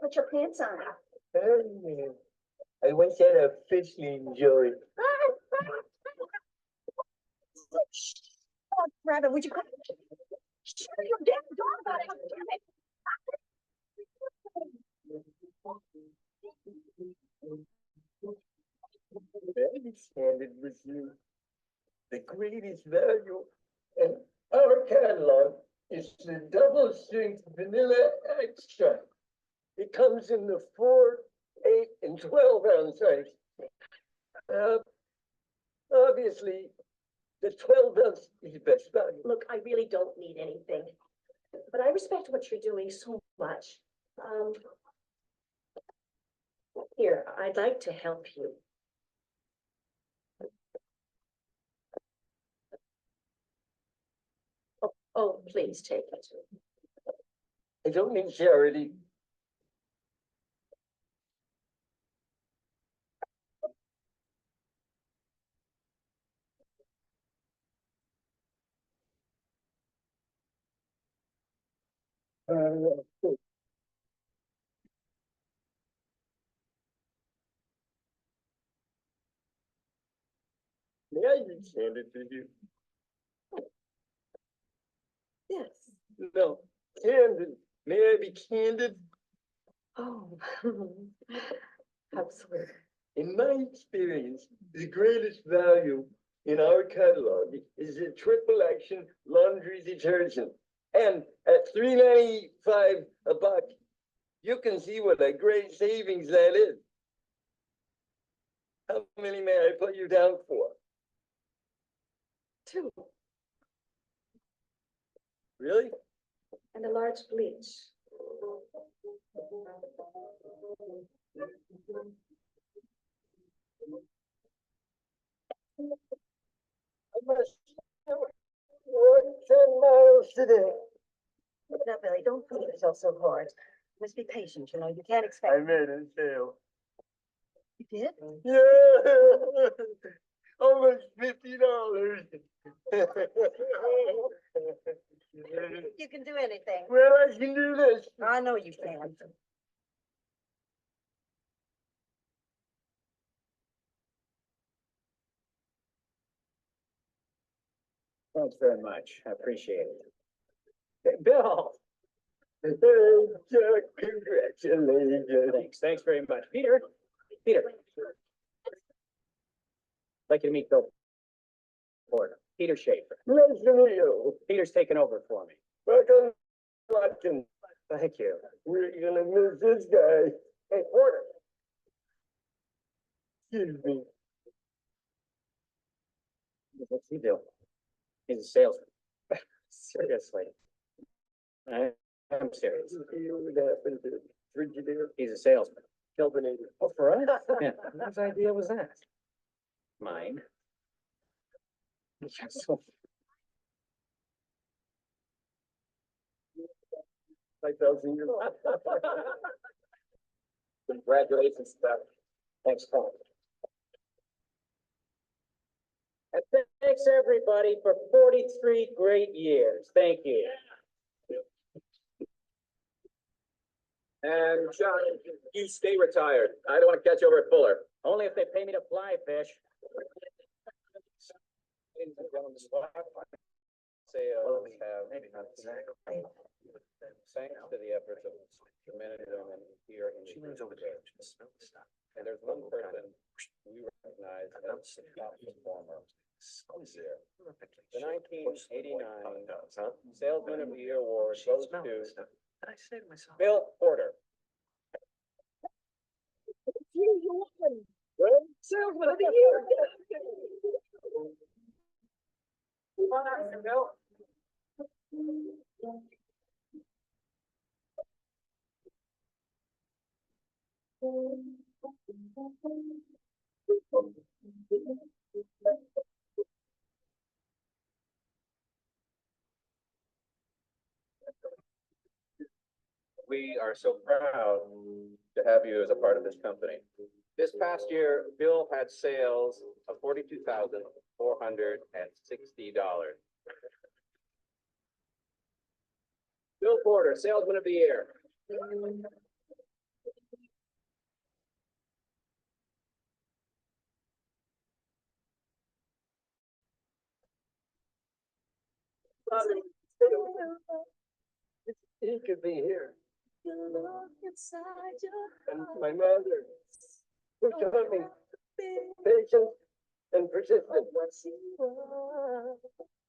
Put your pants on. I once had a fishing joint. Oh, Rabbit, would you go? Shut your damn dog about it, damn it. Very candid with you. The greatest value in our catalog is the double strength vanilla extract. It comes in the 4, 8, and 12-ounce size. Obviously, the 12-ounce is the best value. Look, I really don't need anything, but I respect what you're doing so much. Here, I'd like to help you. Oh, please take it. I don't need charity. May I be candid with you? Yes. No, candid. May I be candid? Oh, how sweet. In my experience, the greatest value in our catalog is the triple action laundry detergent. And at $3.95 a buck, you can see what a great savings that is. How many may I put you down for? 2, Really? and a large bleach. I must walk 10 miles today. Now, Billy, don't put yourself so hard. You must be patient, you know, you can't expect. I made a sale. You did? Yeah, almost $50. You can do anything. Well, I can do this. I know you can. Thanks very much. I appreciate it. Hey, Bill. Hey, Chuck, congratulations. Thanks very much. Peter, I'd like you to meet Bill Porter, Peter Schaefer. Nice to meet you. Peter's taken over for me. Welcome, Watkins. Thank you. We're gonna miss this guy. Hey, Porter. Excuse me. What's he do? He's a salesman. Seriously. I'm serious. What happened to Frigidaire? He's a salesman. Kelvinator. Oh, for us? Yeah. Whose idea was that? Mine. So 5,000 years. congratulations, Doug. Thanks, Tom. And thanks, everybody, for 43 great years. Thank you. And John, you stay retired. I don't want to catch you over at Fuller. Only if they pay me to fly fish. Sales have, thanks to the efforts of men and women here in. She leans over there. And there's one person we recognize as the top performer this year. The 1989 Salesman of the Year award goes to Bill Porter. Well, salesman of the year. Bill? We are so proud to have you as a part of this company. This past year, Bill had sales of $42,460. Bill Porter, Salesman of the Year. He could be here. And my mother, who taught me patience and persistence,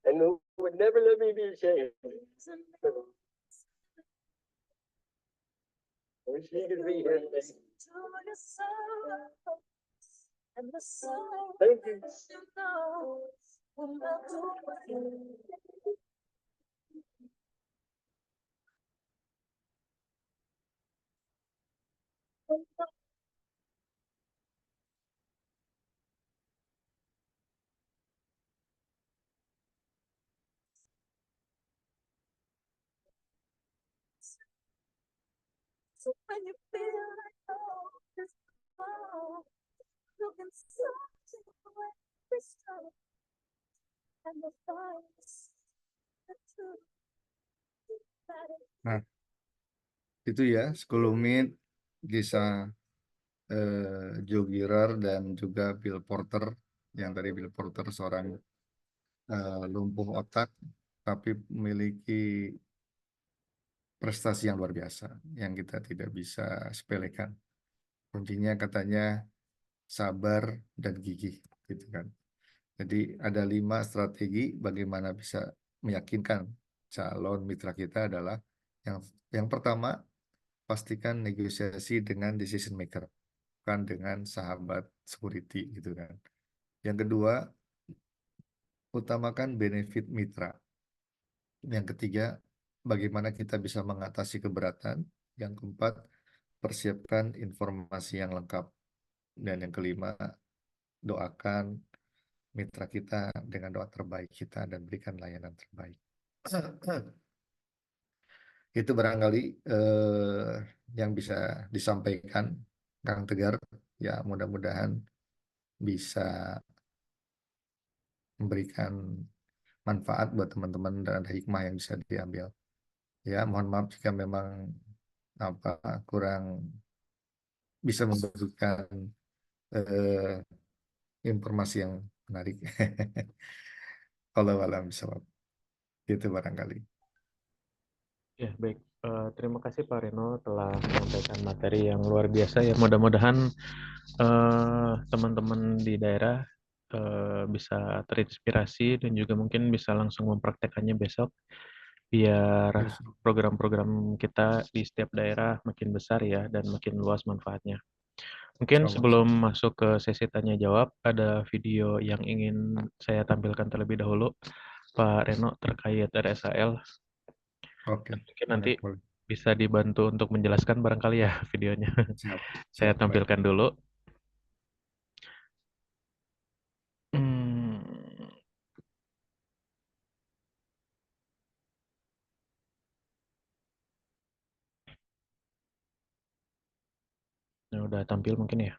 and who would never let me be ashamed. I wish he could be here today. Thank you. So when you feel like all is wrong, you can start to every stone and the fights the truth. Nah, itu ya 10 menit kisah Joe Girard dan juga Bill Porter. Yang tadi Bill Porter seorang lumpuh otak tapi memiliki prestasi yang luar biasa yang kita tidak bisa sepelekan. Kuncinya katanya sabar dan gigih gitu kan. Jadi ada 5 strategi bagaimana bisa meyakinkan calon mitra kita adalah yang pertama, pastikan negosiasi dengan decision maker, bukan dengan sahabat security gitu kan. Yang kedua, utamakan benefit mitra. Yang ketiga, bagaimana kita bisa mengatasi keberatan. Yang keempat, persiapkan informasi yang lengkap. Dan yang kelima, doakan mitra kita dengan doa terbaik kita dan berikan layanan terbaik. Itu barangkali yang bisa disampaikan Kang Tegar. Ya, mudah-mudahan bisa memberikan manfaat buat teman-teman dan ada hikmah yang bisa diambil. Ya, mohon maaf jika memang kurang bisa memberikan informasi yang menarik. Wallahu a'lam bishawab. Gitu barangkali. Ya, baik. Terima kasih Pak Reno telah menyampaikan materi yang luar biasa ya. Mudah-mudahan teman-teman di daerah bisa terinspirasi dan juga mungkin bisa langsung mempraktekannya besok biar program-program kita di setiap daerah makin besar ya dan makin luas manfaatnya. Mungkin sebelum masuk ke sesi tanya jawab ada video yang ingin saya tampilkan terlebih dahulu Pak Reno terkait RSAL. Oke. Mungkin nanti bisa dibantu untuk menjelaskan barangkali ya videonya. Saya tampilkan dulu. Nah, udah tampil mungkin ya.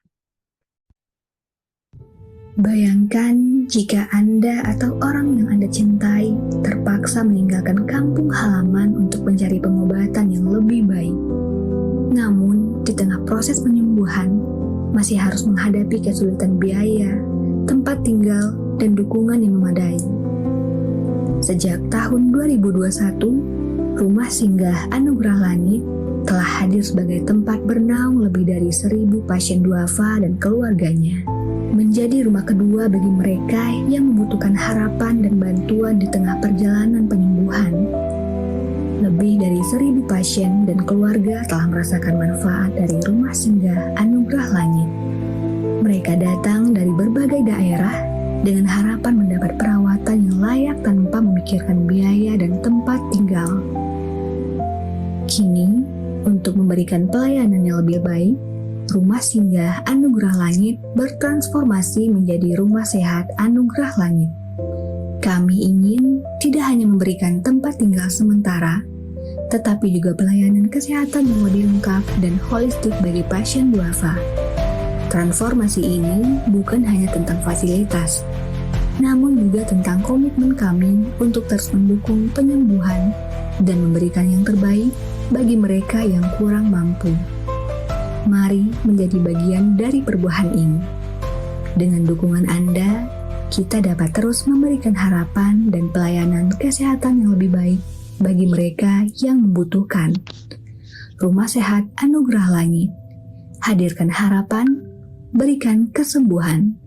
Bayangkan jika Anda atau orang yang Anda cintai terpaksa meninggalkan kampung halaman untuk mencari pengobatan yang lebih baik. Namun, di tengah proses penyembuhan, masih harus menghadapi kesulitan biaya, tempat tinggal, dan dukungan yang memadai. Sejak tahun 2021, Rumah Singgah Anugerah Langit telah hadir sebagai tempat bernaung lebih dari 1.000 pasien duafa dan keluarganya. Menjadi rumah kedua bagi mereka yang membutuhkan harapan dan bantuan di tengah perjalanan penyembuhan. Lebih dari 1.000 pasien dan keluarga telah merasakan manfaat dari Rumah Singgah Anugerah Langit. Mereka datang dari berbagai daerah dengan harapan mendapat perawatan yang layak tanpa memikirkan biaya dan tempat tinggal. Kini, untuk memberikan pelayanan yang lebih baik, Rumah Singgah Anugerah Langit bertransformasi menjadi Rumah Sehat Anugerah Langit. Kami ingin tidak hanya memberikan tempat tinggal sementara, tetapi juga pelayanan kesehatan yang lebih lengkap dan holistik bagi pasien duafa. Transformasi ini bukan hanya tentang fasilitas, namun juga tentang komitmen kami untuk terus mendukung penyembuhan dan memberikan yang terbaik bagi mereka yang kurang mampu. Mari menjadi bagian dari perubahan ini. Dengan dukungan Anda, kita dapat terus memberikan harapan dan pelayanan kesehatan yang lebih baik bagi mereka yang membutuhkan. Rumah Sehat Anugerah Langit, hadirkan harapan, berikan kesembuhan.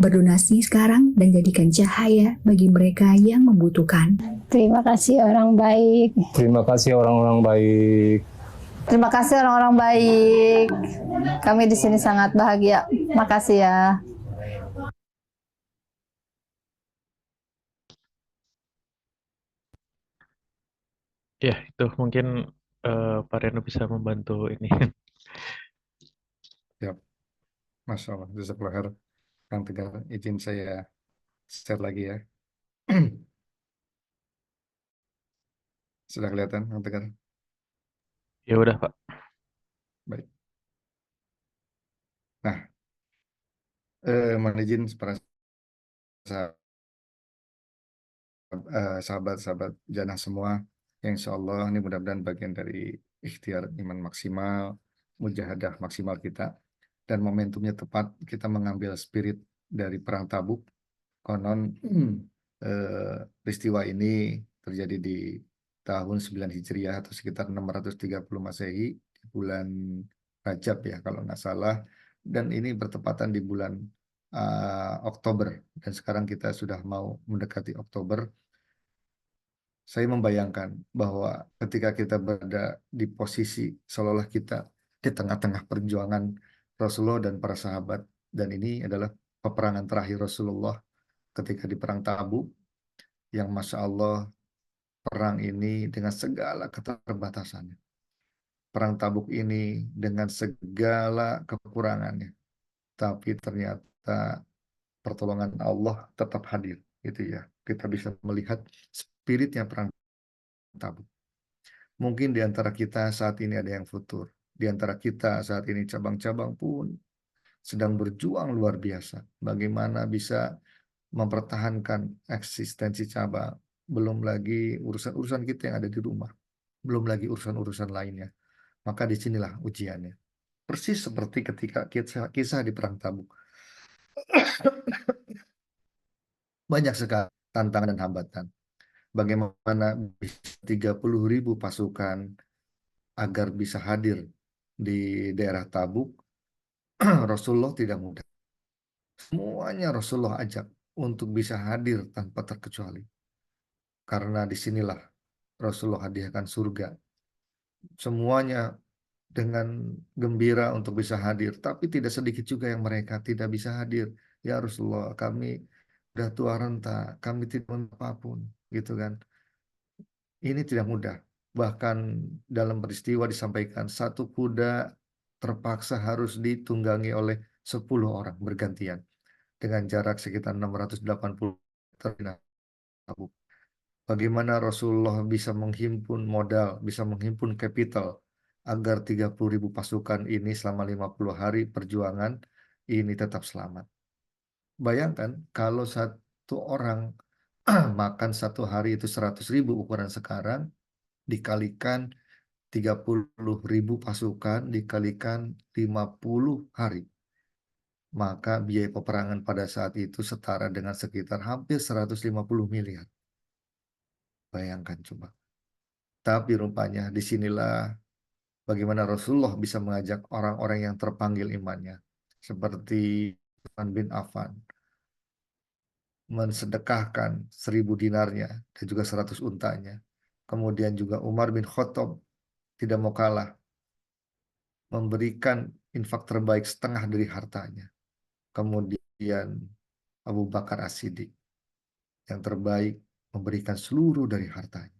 Berdonasi sekarang dan jadikan cahaya bagi mereka yang membutuhkan. Terima kasih orang baik. Terima kasih orang-orang baik. Terima kasih orang-orang baik. Kami di sini sangat bahagia. Makasih ya. Ya, itu mungkin Pak Reno bisa membantu ini. Siap. Masya Allah, jazakallah khair. Kang Tegar, izin saya share lagi ya. Sudah kelihatan, Kang Tegar? Ya udah, Pak. Baik. Nah, mohon izin para sahabat-sahabat jannah semua, yang insya Allah ini mudah-mudahan bagian dari ikhtiar iman maksimal, mujahadah maksimal kita, dan momentumnya tepat kita mengambil spirit dari Perang Tabuk. Konon peristiwa ini terjadi di tahun 9 Hijriah atau sekitar 630 Masehi di bulan Rajab ya kalau nggak salah, dan ini bertepatan di bulan Oktober, dan sekarang kita sudah mau mendekati Oktober. Saya membayangkan bahwa ketika kita berada di posisi seolah-olah kita di tengah-tengah perjuangan Rasulullah dan para sahabat, dan ini adalah peperangan terakhir Rasulullah ketika di Perang Tabuk, yang Masya Allah perang ini dengan segala keterbatasannya. Perang Tabuk ini dengan segala kekurangannya, tapi ternyata pertolongan Allah tetap hadir, gitu ya. Kita bisa melihat spiritnya Perang Tabuk. Mungkin di antara kita saat ini ada yang futur. Di antara kita saat ini cabang-cabang pun sedang berjuang luar biasa. Bagaimana bisa mempertahankan eksistensi cabang. Belum lagi urusan-urusan kita yang ada di rumah. Belum lagi urusan-urusan lainnya. Maka disinilah ujiannya. Persis seperti ketika kisah di Perang Tabuk. Banyak sekali tantangan dan hambatan. Bagaimana 30.000 pasukan agar bisa hadir di daerah Tabuk, Rasulullah tidak mudah. Semuanya Rasulullah ajak untuk bisa hadir tanpa terkecuali. Karena disinilah Rasulullah hadiahkan surga. Semuanya dengan gembira untuk bisa hadir. Tapi tidak sedikit juga yang mereka tidak bisa hadir. Ya Rasulullah, kami sudah tua renta, kami tidak mampu apapun. Gitu kan. Ini tidak mudah. Bahkan dalam peristiwa disampaikan, satu kuda terpaksa harus ditunggangi oleh 10 orang bergantian. Dengan jarak sekitar 680 meter. Bagaimana Rasulullah bisa menghimpun modal, bisa menghimpun capital agar 30.000 pasukan ini selama 50 hari perjuangan ini tetap selamat. Bayangkan kalau satu orang makan satu hari itu 100.000 ukuran sekarang, dikalikan 30.000 pasukan, dikalikan 50 hari. Maka biaya peperangan pada saat itu setara dengan sekitar hampir 150 miliar. Bayangkan coba. Tapi rupanya disinilah bagaimana Rasulullah bisa mengajak orang-orang yang terpanggil imannya. Seperti Utsman bin Affan. Mensedekahkan 1.000 dinarnya dan juga 100 untanya. Kemudian juga Umar bin Khattab tidak mau kalah. Memberikan infak terbaik setengah dari hartanya. Kemudian Abu Bakar As-Siddiq yang terbaik memberikan seluruh dari hartanya.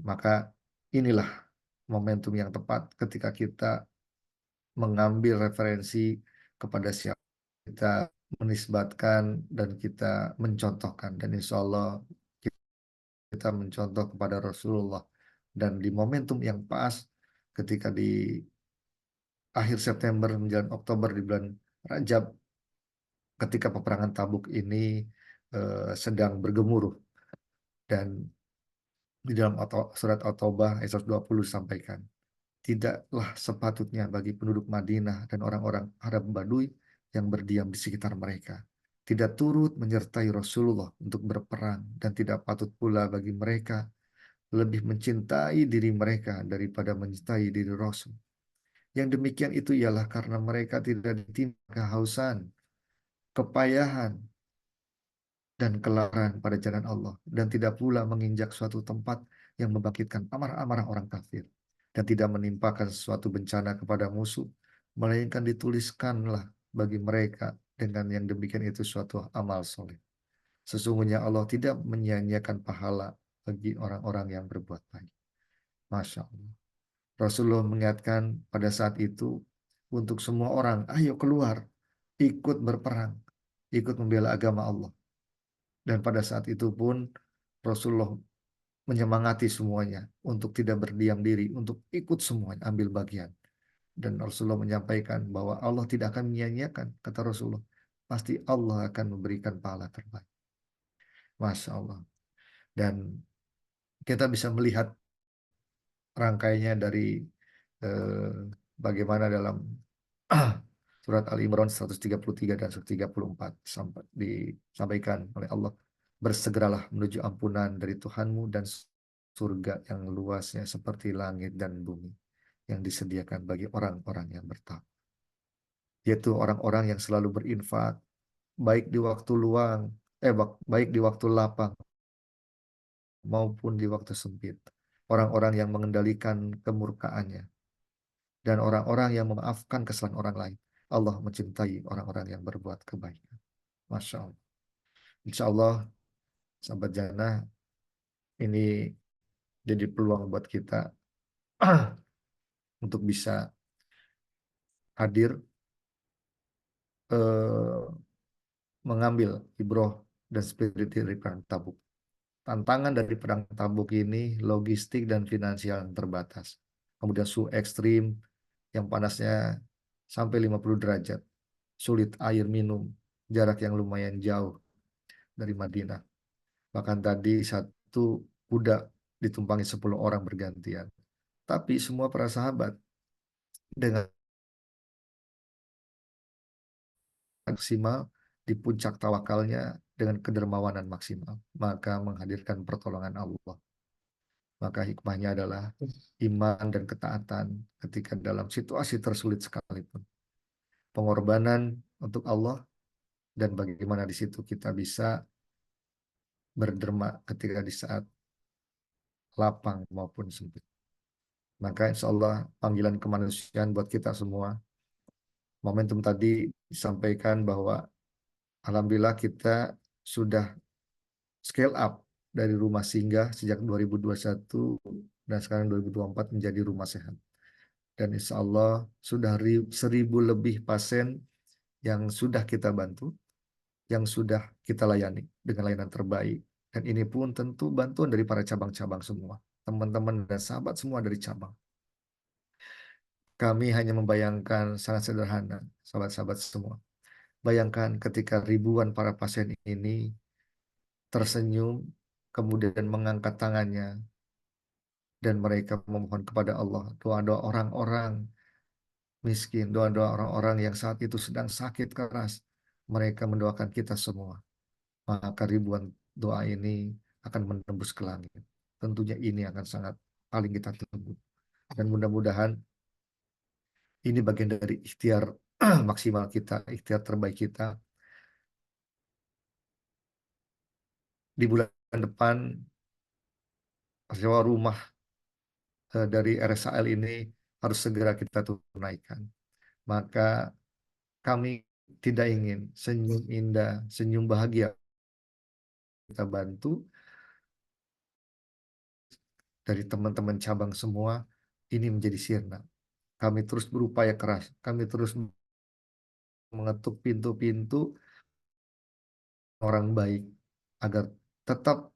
Maka inilah momentum yang tepat ketika kita mengambil referensi kepada siapa kita menisbatkan dan kita mencontohkan, dan insya Allah kita mencontoh kepada Rasulullah. Dan di momentum yang pas ketika di akhir September menjelang Oktober di bulan Rajab, ketika peperangan Tabuk ini sedang bergemuruh, dan di dalam surat At-Taubah ayat 120 sampaikan, tidaklah sepatutnya bagi penduduk Madinah dan orang-orang Arab Baduy yang berdiam di sekitar mereka, tidak turut menyertai Rasulullah untuk berperang, dan tidak patut pula bagi mereka lebih mencintai diri mereka daripada mencintai diri Rasul. Yang demikian itu ialah karena mereka tidak ditimpa kehausan, kepayahan, dan kelaparan pada jalan Allah, dan tidak pula menginjak suatu tempat yang membangkitkan amarah-amarah orang kafir, dan tidak menimpakan suatu bencana kepada musuh, melainkan dituliskanlah bagi mereka dengan yang demikian itu suatu amal soleh. Sesungguhnya Allah tidak menyia-nyiakan pahala bagi orang-orang yang berbuat baik. Masya Allah. Rasulullah mengingatkan pada saat itu untuk semua orang, ayo keluar, ikut berperang, ikut membela agama Allah. Dan pada saat itu pun Rasulullah menyemangati semuanya untuk tidak berdiam diri, untuk ikut semuanya, ambil bagian. Dan Rasulullah menyampaikan bahwa Allah tidak akan menyia-nyiakan, kata Rasulullah. Pasti Allah akan memberikan pahala terbaik. Masya Allah. Dan kita bisa melihat rangkainya dari bagaimana dalam surat Al-Imran 133 dan 134 disampaikan oleh Allah, bersegeralah menuju ampunan dari Tuhanmu dan surga yang luasnya seperti langit dan bumi yang disediakan bagi orang-orang yang bertakwa, yaitu orang-orang yang selalu berinfak baik di waktu luang, baik di waktu lapang maupun di waktu sempit, orang-orang yang mengendalikan kemurkaannya, dan orang-orang yang memaafkan kesalahan orang lain. Allah mencintai orang-orang yang berbuat kebaikan. Masya Allah. Insya Allah, sahabat jannah, ini jadi peluang buat kita untuk bisa hadir, mengambil ibroh dan spirit dari perang Tabuk. Tantangan dari perang Tabuk ini logistik dan finansial yang terbatas. Kemudian suhu ekstrim yang panasnya sampai 50 derajat. Sulit air minum, jarak yang lumayan jauh dari Madinah. Bahkan tadi satu kuda ditumpangi 10 orang bergantian. Tapi semua para sahabat dengan maksimal di puncak tawakalnya dengan kedermawanan maksimal, maka menghadirkan pertolongan Allah. Maka hikmahnya adalah iman dan ketaatan ketika dalam situasi tersulit sekalipun. Pengorbanan untuk Allah, dan bagaimana di situ kita bisa berderma ketika di saat lapang maupun sempit. Maka insya Allah panggilan kemanusiaan buat kita semua. Momentum tadi disampaikan bahwa alhamdulillah kita sudah scale up dari rumah singgah sejak 2021 dan sekarang 2024 menjadi rumah sehat. Dan insya Allah sudah 1.000 lebih pasien yang sudah kita bantu, yang sudah kita layani dengan layanan terbaik. Dan ini pun tentu bantuan dari para cabang-cabang semua, teman-teman dan sahabat semua dari cabang. Kami hanya membayangkan sangat sederhana, sahabat-sahabat semua. Bayangkan ketika ribuan para pasien ini tersenyum, kemudian mengangkat tangannya, dan mereka memohon kepada Allah, doa-doa orang-orang miskin, doa-doa orang-orang yang saat itu sedang sakit keras. Mereka mendoakan kita semua. Maka ribuan doa ini akan menembus ke langit. Tentunya ini akan sangat paling kita tunggu. Dan mudah-mudahan ini bagian dari ikhtiar maksimal kita, ikhtiar terbaik kita. Di bulan depan, sewa rumah dari RSAL ini harus segera kita tunaikan. Maka kami tidak ingin senyum indah, senyum bahagia kita bantu dari teman-teman cabang semua ini menjadi sirna. Kami terus berupaya keras, kami terus mengetuk pintu-pintu orang baik agar tetap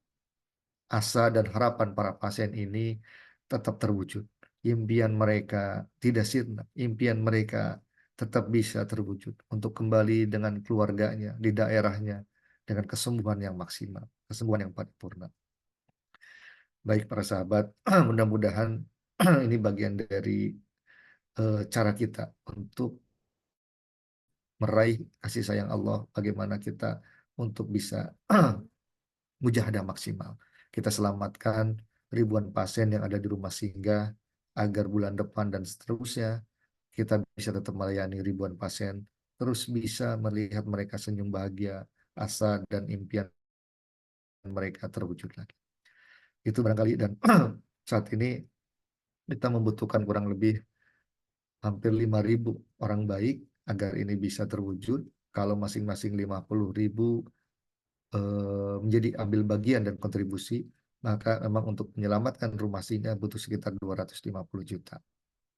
asa dan harapan para pasien ini tetap terwujud. Impian mereka tidak sirna, impian mereka tetap bisa terwujud untuk kembali dengan keluarganya di daerahnya dengan kesembuhan yang maksimal, kesembuhan yang paripurna. Baik para sahabat, mudah-mudahan ini bagian dari cara kita untuk meraih kasih sayang Allah, bagaimana kita untuk bisa mujahadah maksimal. Kita selamatkan ribuan pasien yang ada di rumah singgah agar bulan depan dan seterusnya kita bisa tetap melayani ribuan pasien, terus bisa melihat mereka senyum bahagia, asa dan impian mereka terwujud lagi. Itu barangkali, dan saat ini kita membutuhkan kurang lebih hampir 5.000 orang baik agar ini bisa terwujud. Kalau masing-masing 50.000 menjadi ambil bagian dan kontribusi, maka memang untuk menyelamatkan rumah singgah butuh sekitar 250 juta.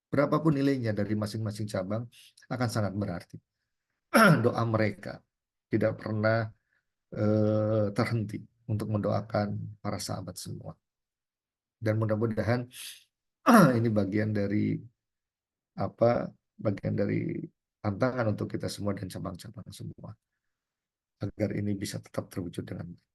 Berapapun nilainya dari masing-masing cabang akan sangat berarti. Doa mereka tidak pernah terhenti untuk mendoakan para sahabat semua. Dan mudah-mudahan ini bagian dari tantangan untuk kita semua dan cabang-cabang semua agar ini bisa tetap terwujud dengan baik.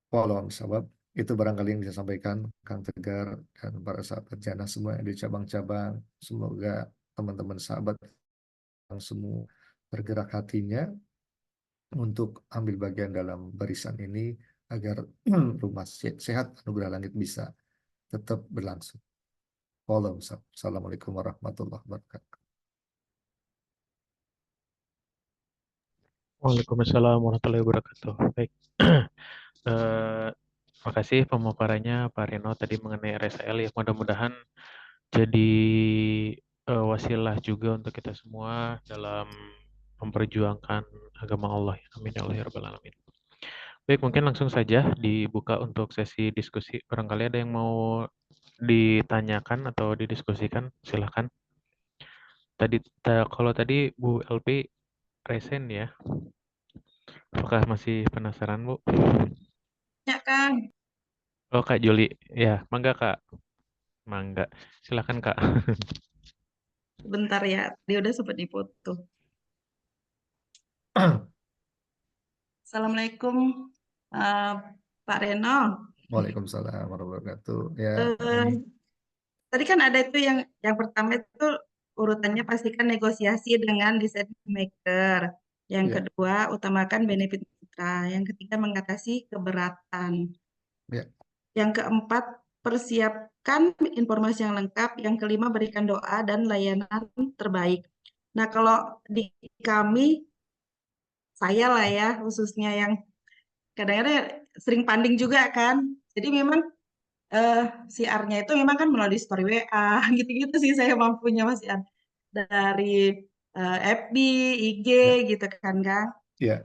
Walau sabab itu barangkali yang bisa sampaikan Kang Tegar dan para sahabat Jannah semua yang di cabang-cabang. Semoga teman-teman sahabat yang semua bergerak hatinya untuk ambil bagian dalam barisan ini agar rumah sehat anugerah langit bisa tetap berlangsung. Assalamualaikum warahmatullahi wabarakatuh. Waalaikumsalam warahmatullahi wabarakatuh. Baik. Terima kasih pemaparannya Pak Reno tadi mengenai RSL ya. Mudah-mudahan jadi wasilah juga untuk kita semua dalam memperjuangkan agama Allah. Amin ya Allah ya rabbal alamin. Baik, mungkin langsung saja dibuka untuk sesi diskusi. Barangkali ada yang mau ditanyakan atau didiskusikan, silahkan. Kalau tadi Bu LP resen ya, apakah masih penasaran Bu? Ya Kang, Oh Kak Juli, ya mangga Kak, mangga, silahkan Kak. sebentar ya, dia udah sempat dipoto. Assalamualaikum Pak Reno. Waalaikumsalam warahmatullahi wabarakatuh. Ya, Tadi kan ada itu yang pertama itu urutannya pastikan negosiasi dengan decision maker. Yang ya, kedua, utamakan benefit mitra. Yang ketiga, mengatasi keberatan. ya. Yang keempat, persiapkan informasi yang lengkap. Yang kelima, berikan doa dan layanan terbaik. Nah, kalau di kami, saya lah ya, khususnya yang kadang-kadang sering panding juga kan. Jadi memang siarnya itu memang kan melalui story WA, gitu-gitu sih saya mampunya Mas Ian. Dari FB, IG Ya. gitu kan Kang. Ya.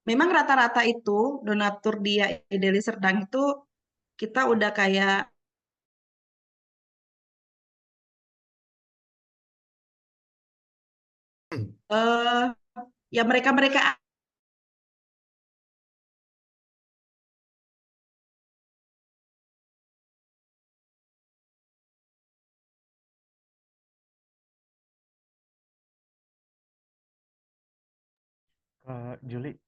Memang rata-rata itu donatur dia Deli Serdang itu kita udah kayak ya mereka-mereka Juli.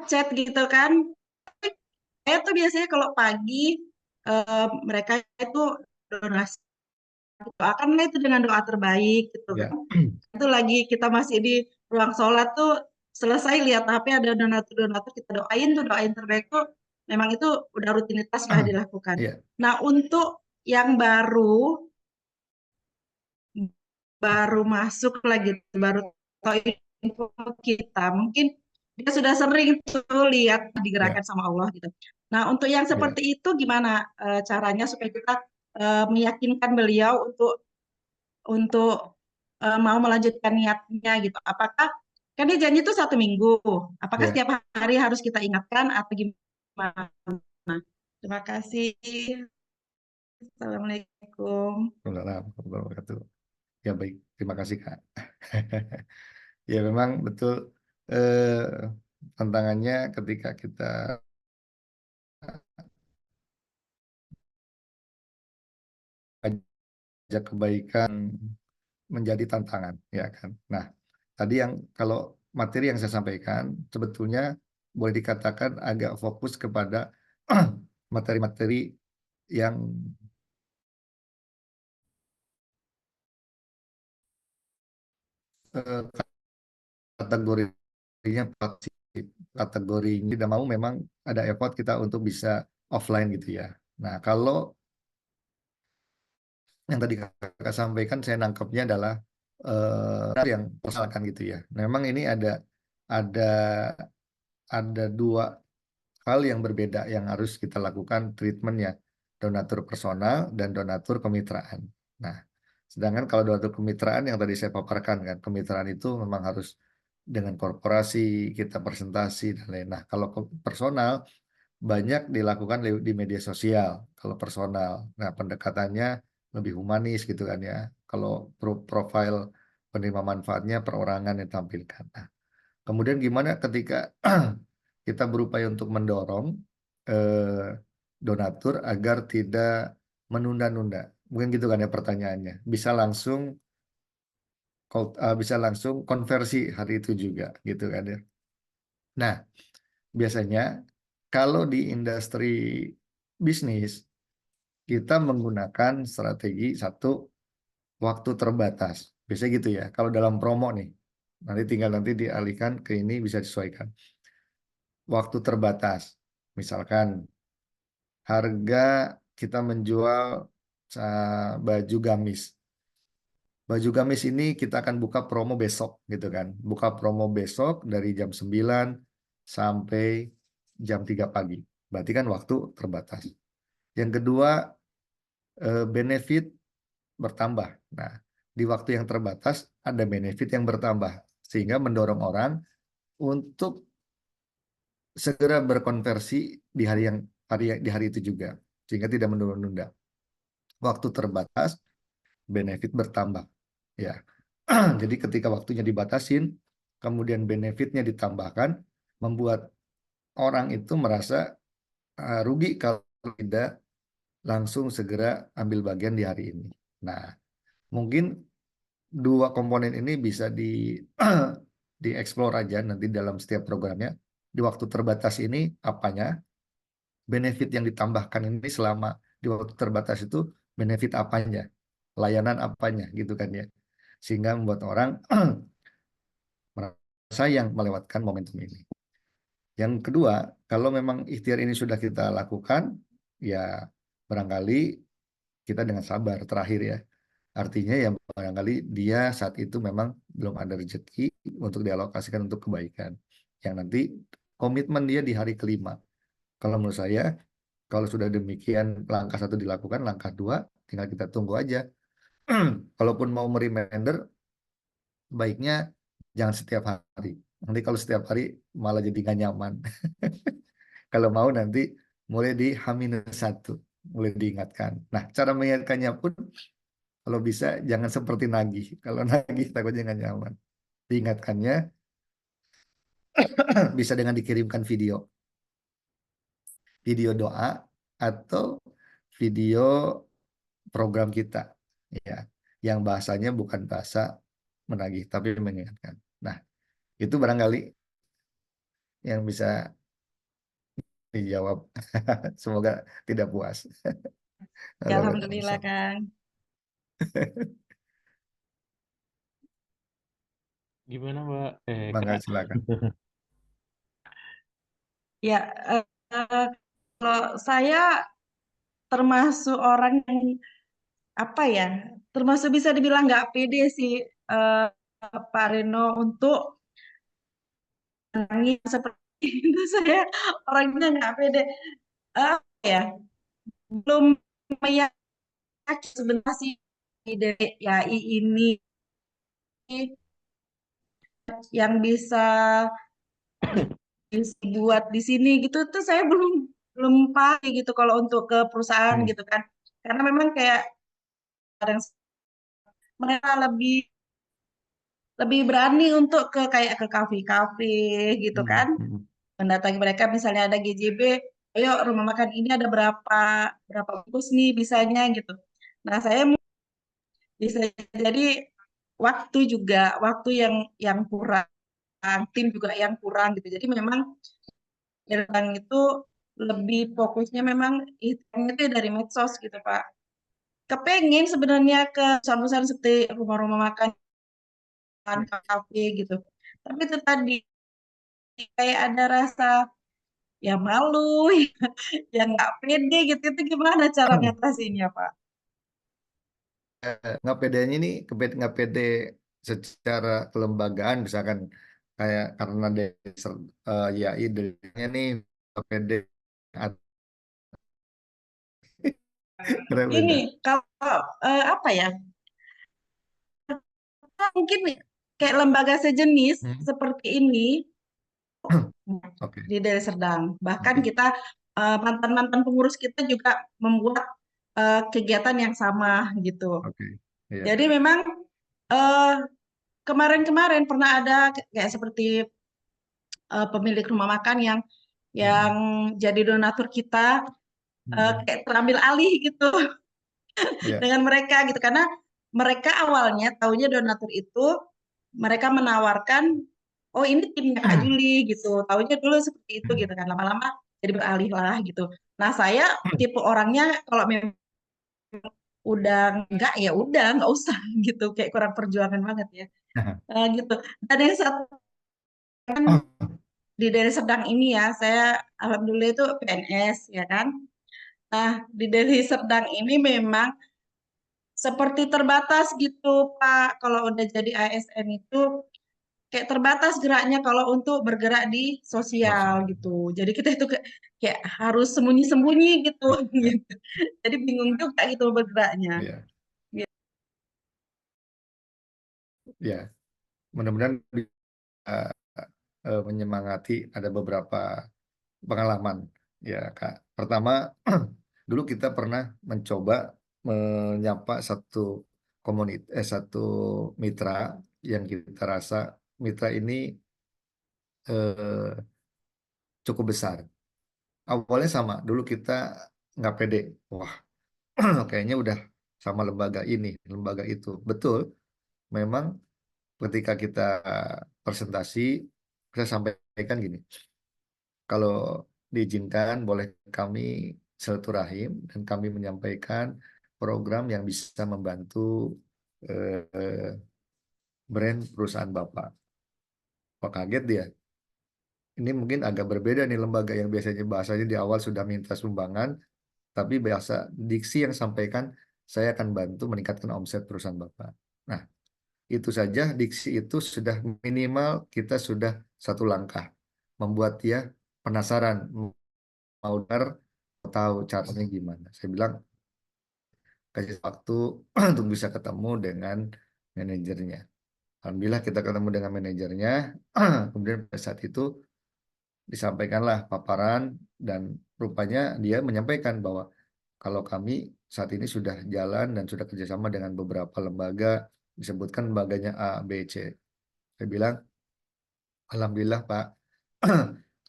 chat gitu kan. Saya tuh biasanya kalau pagi mereka itu donasi, doakanlah itu dengan doa terbaik gitu Ya. kan. Itu lagi kita masih di ruang sholat tuh selesai lihat HP ada donatur kita doain tuh, doain terbaik tuh memang itu udah rutinitas lah dilakukan. Ya. Nah untuk yang baru masuk lagi, baru tahu info kita, mungkin dia sudah sering tuh lihat digerakkan sama Allah gitu. Nah untuk yang seperti itu gimana caranya supaya kita meyakinkan beliau untuk mau melanjutkan niatnya gitu. Apakah kan dia janji itu 1 minggu, apakah setiap hari harus kita ingatkan atau gimana? Terima kasih. Assalamualaikum. Waalaikumsalam warahmatullahi wabarakatuh. Ya baik, terima kasih Kak. Ya memang betul tantangannya ketika kita ajak kebaikan menjadi tantangan, ya kan. Nah, tadi yang kalau materi yang saya sampaikan sebetulnya boleh dikatakan agak fokus kepada materi-materi yang kategorinya pasti kategorinya tidak mau memang ada effort kita untuk bisa offline gitu ya. Nah, kalau yang tadi kakak sampaikan saya nangkepnya adalah yang persalahkan gitu ya. Memang ini ada dua hal yang berbeda yang harus kita lakukan treatmentnya, donatur personal dan donatur kemitraan. Nah, sedangkan kalau donatur kemitraan yang tadi saya paparkan kan, kemitraan itu memang harus dengan korporasi, kita presentasi dan lain. Nah, kalau personal banyak dilakukan di media sosial kalau personal. Nah, pendekatannya lebih humanis gitu kan ya. Kalau profil penerima manfaatnya perorangan yang tampilkan. Nah, kemudian gimana ketika kita berupaya untuk mendorong donatur agar tidak menunda-nunda. Mungkin gitu kan ya pertanyaannya. Bisa langsung konversi hari itu juga gitu kan ya. Nah, biasanya kalau di industri bisnis kita menggunakan strategi satu waktu terbatas. Biasanya gitu ya. Kalau dalam promo nih, nanti dialihkan ke ini bisa disesuaikan. Waktu terbatas. Misalkan harga kita menjual baju gamis. Baju gamis ini kita akan buka promo besok gitu kan. Buka promo besok dari jam 9 sampai jam 3 pagi. Berarti kan waktu terbatas. Yang kedua, benefit bertambah. Nah, di waktu yang terbatas ada benefit yang bertambah. Sehingga mendorong orang untuk segera berkonversi di hari itu juga. Sehingga tidak menunda-nunda. Waktu terbatas, benefit bertambah. Ya, jadi ketika waktunya dibatasin, kemudian benefitnya ditambahkan, membuat orang itu merasa rugi kalau tidak langsung segera ambil bagian di hari ini. Nah, mungkin dua komponen ini bisa dieksplor aja nanti dalam setiap programnya. Di waktu terbatas ini apanya, benefit yang ditambahkan ini selama di waktu terbatas itu benefit apanya, layanan apanya gitu kan ya. Sehingga membuat orang merasa yang melewatkan momentum ini. Yang kedua, kalau memang ikhtiar ini sudah kita lakukan, ya barangkali kita dengan sabar terakhir ya. Artinya ya barangkali dia saat itu memang belum ada rezeki untuk dialokasikan untuk kebaikan. Yang nanti komitmen dia di hari kelima. Kalau menurut saya, kalau sudah demikian langkah satu dilakukan, langkah dua tinggal kita tunggu aja. Kalaupun mau mereminder, baiknya jangan setiap hari. Nanti kalau setiap hari malah jadi nggak nyaman. Kalau mau nanti mulai di H-1, mulai diingatkan. Nah, cara mengingatkannya pun kalau bisa jangan seperti nagih. Kalau nagih takutnya nggak nyaman. Diingatkannya bisa dengan dikirimkan video doa atau video program kita, ya, yang bahasanya bukan bahasa menagih tapi mengingatkan. Nah, itu barangkali yang bisa dijawab. Semoga tidak puas. Ya, alhamdulillah, Kang. Gimana, Mbak? Bangga, Kak. silakan. Ya, kalau saya termasuk orang yang apa ya, termasuk bisa dibilang nggak pede sih, Pak Reno, untuk menangis seperti itu. Saya orangnya nggak pede. Ya, belum meyakini sebenarnya sih ide YAI ini yang bisa dibuat di sini gitu tuh saya belum paham gitu kalau untuk ke perusahaan gitu kan, karena memang kayak mereka lebih berani untuk kayak ke kafe-kafe gitu kan, mendatangi mereka. Misalnya ada GJB, ayo rumah makan ini ada berapa bungkus nih bisanya gitu. Nah, saya bisa jadi waktu yang kurang, tim juga yang kurang gitu. Jadi memang itu lebih fokusnya memang itemnya itu dari medsos gitu Pak. Kepengen sebenarnya ke perusahaan-perusahaan seperti rumah-rumah makan, kafe gitu. Tapi itu tadi kayak ada rasa ya malu, ya nggak pede gitu. Itu gimana cara ngatasinnya Pak? Nggak pedenya ini nggak pede secara kelembagaan, misalkan kayak karena YAI dirinya nih nggak pede. Keren beda. Ini kalau apa ya? Mungkin kayak lembaga sejenis Hmm. seperti ini Oke. di Deli Serdang. Bahkan Oke. kita mantan-mantan pengurus kita juga membuat kegiatan yang sama gitu. Oke. Iya. Jadi memang eh, kemarin-kemarin pernah ada kayak seperti pemilik rumah makan yang jadi donatur kita kayak terambil alih gitu Iya. dengan mereka gitu karena mereka awalnya taunya donatur itu mereka menawarkan oh ini timnya Kak Juli gitu taunya dulu seperti itu gitu kan lama-lama jadi beralih lah gitu. Nah saya tipe orangnya kalau memang udah enggak ya udah nggak usah gitu kayak kurang perjuangan banget ya. Gitu. Dan yang satu kan di Deli Serdang ini ya saya alhamdulillah itu PNS ya kan. Nah di Deli Serdang ini memang seperti terbatas gitu Pak kalau udah jadi ASN itu kayak terbatas geraknya kalau untuk bergerak di sosial gitu. Jadi kita itu kayak harus sembunyi-sembunyi gitu, gitu. Jadi bingung juga gitu bergeraknya. Iya. Ya, mudah-mudahan bisa menyemangati. Ada beberapa pengalaman ya Kak. Pertama, dulu kita pernah mencoba menyapa satu mitra yang kita rasa mitra ini eh, cukup besar. Awalnya sama, dulu kita nggak pede. Wah, kayaknya udah sama lembaga ini, lembaga itu. Betul, memang ketika kita presentasi, saya sampaikan gini, kalau diizinkan boleh kami silaturahim dan kami menyampaikan program yang bisa membantu eh, brand perusahaan Bapak. Kok kaget dia? Ini mungkin agak berbeda nih lembaga yang biasanya bahasanya di awal sudah minta sumbangan, tapi bahasa diksi yang sampaikan saya akan bantu meningkatkan omset perusahaan Bapak. Nah, itu saja diksi itu sudah minimal kita sudah satu langkah membuat dia penasaran mau tahu caranya gimana. Saya bilang kasih waktu untuk bisa ketemu dengan manajernya. Alhamdulillah kita ketemu dengan manajernya. Kemudian pada saat itu disampaikanlah paparan dan rupanya dia menyampaikan bahwa kalau kami saat ini sudah jalan dan sudah kerjasama dengan beberapa lembaga, disebutkan lembaganya A, B, C. Saya bilang, Alhamdulillah Pak,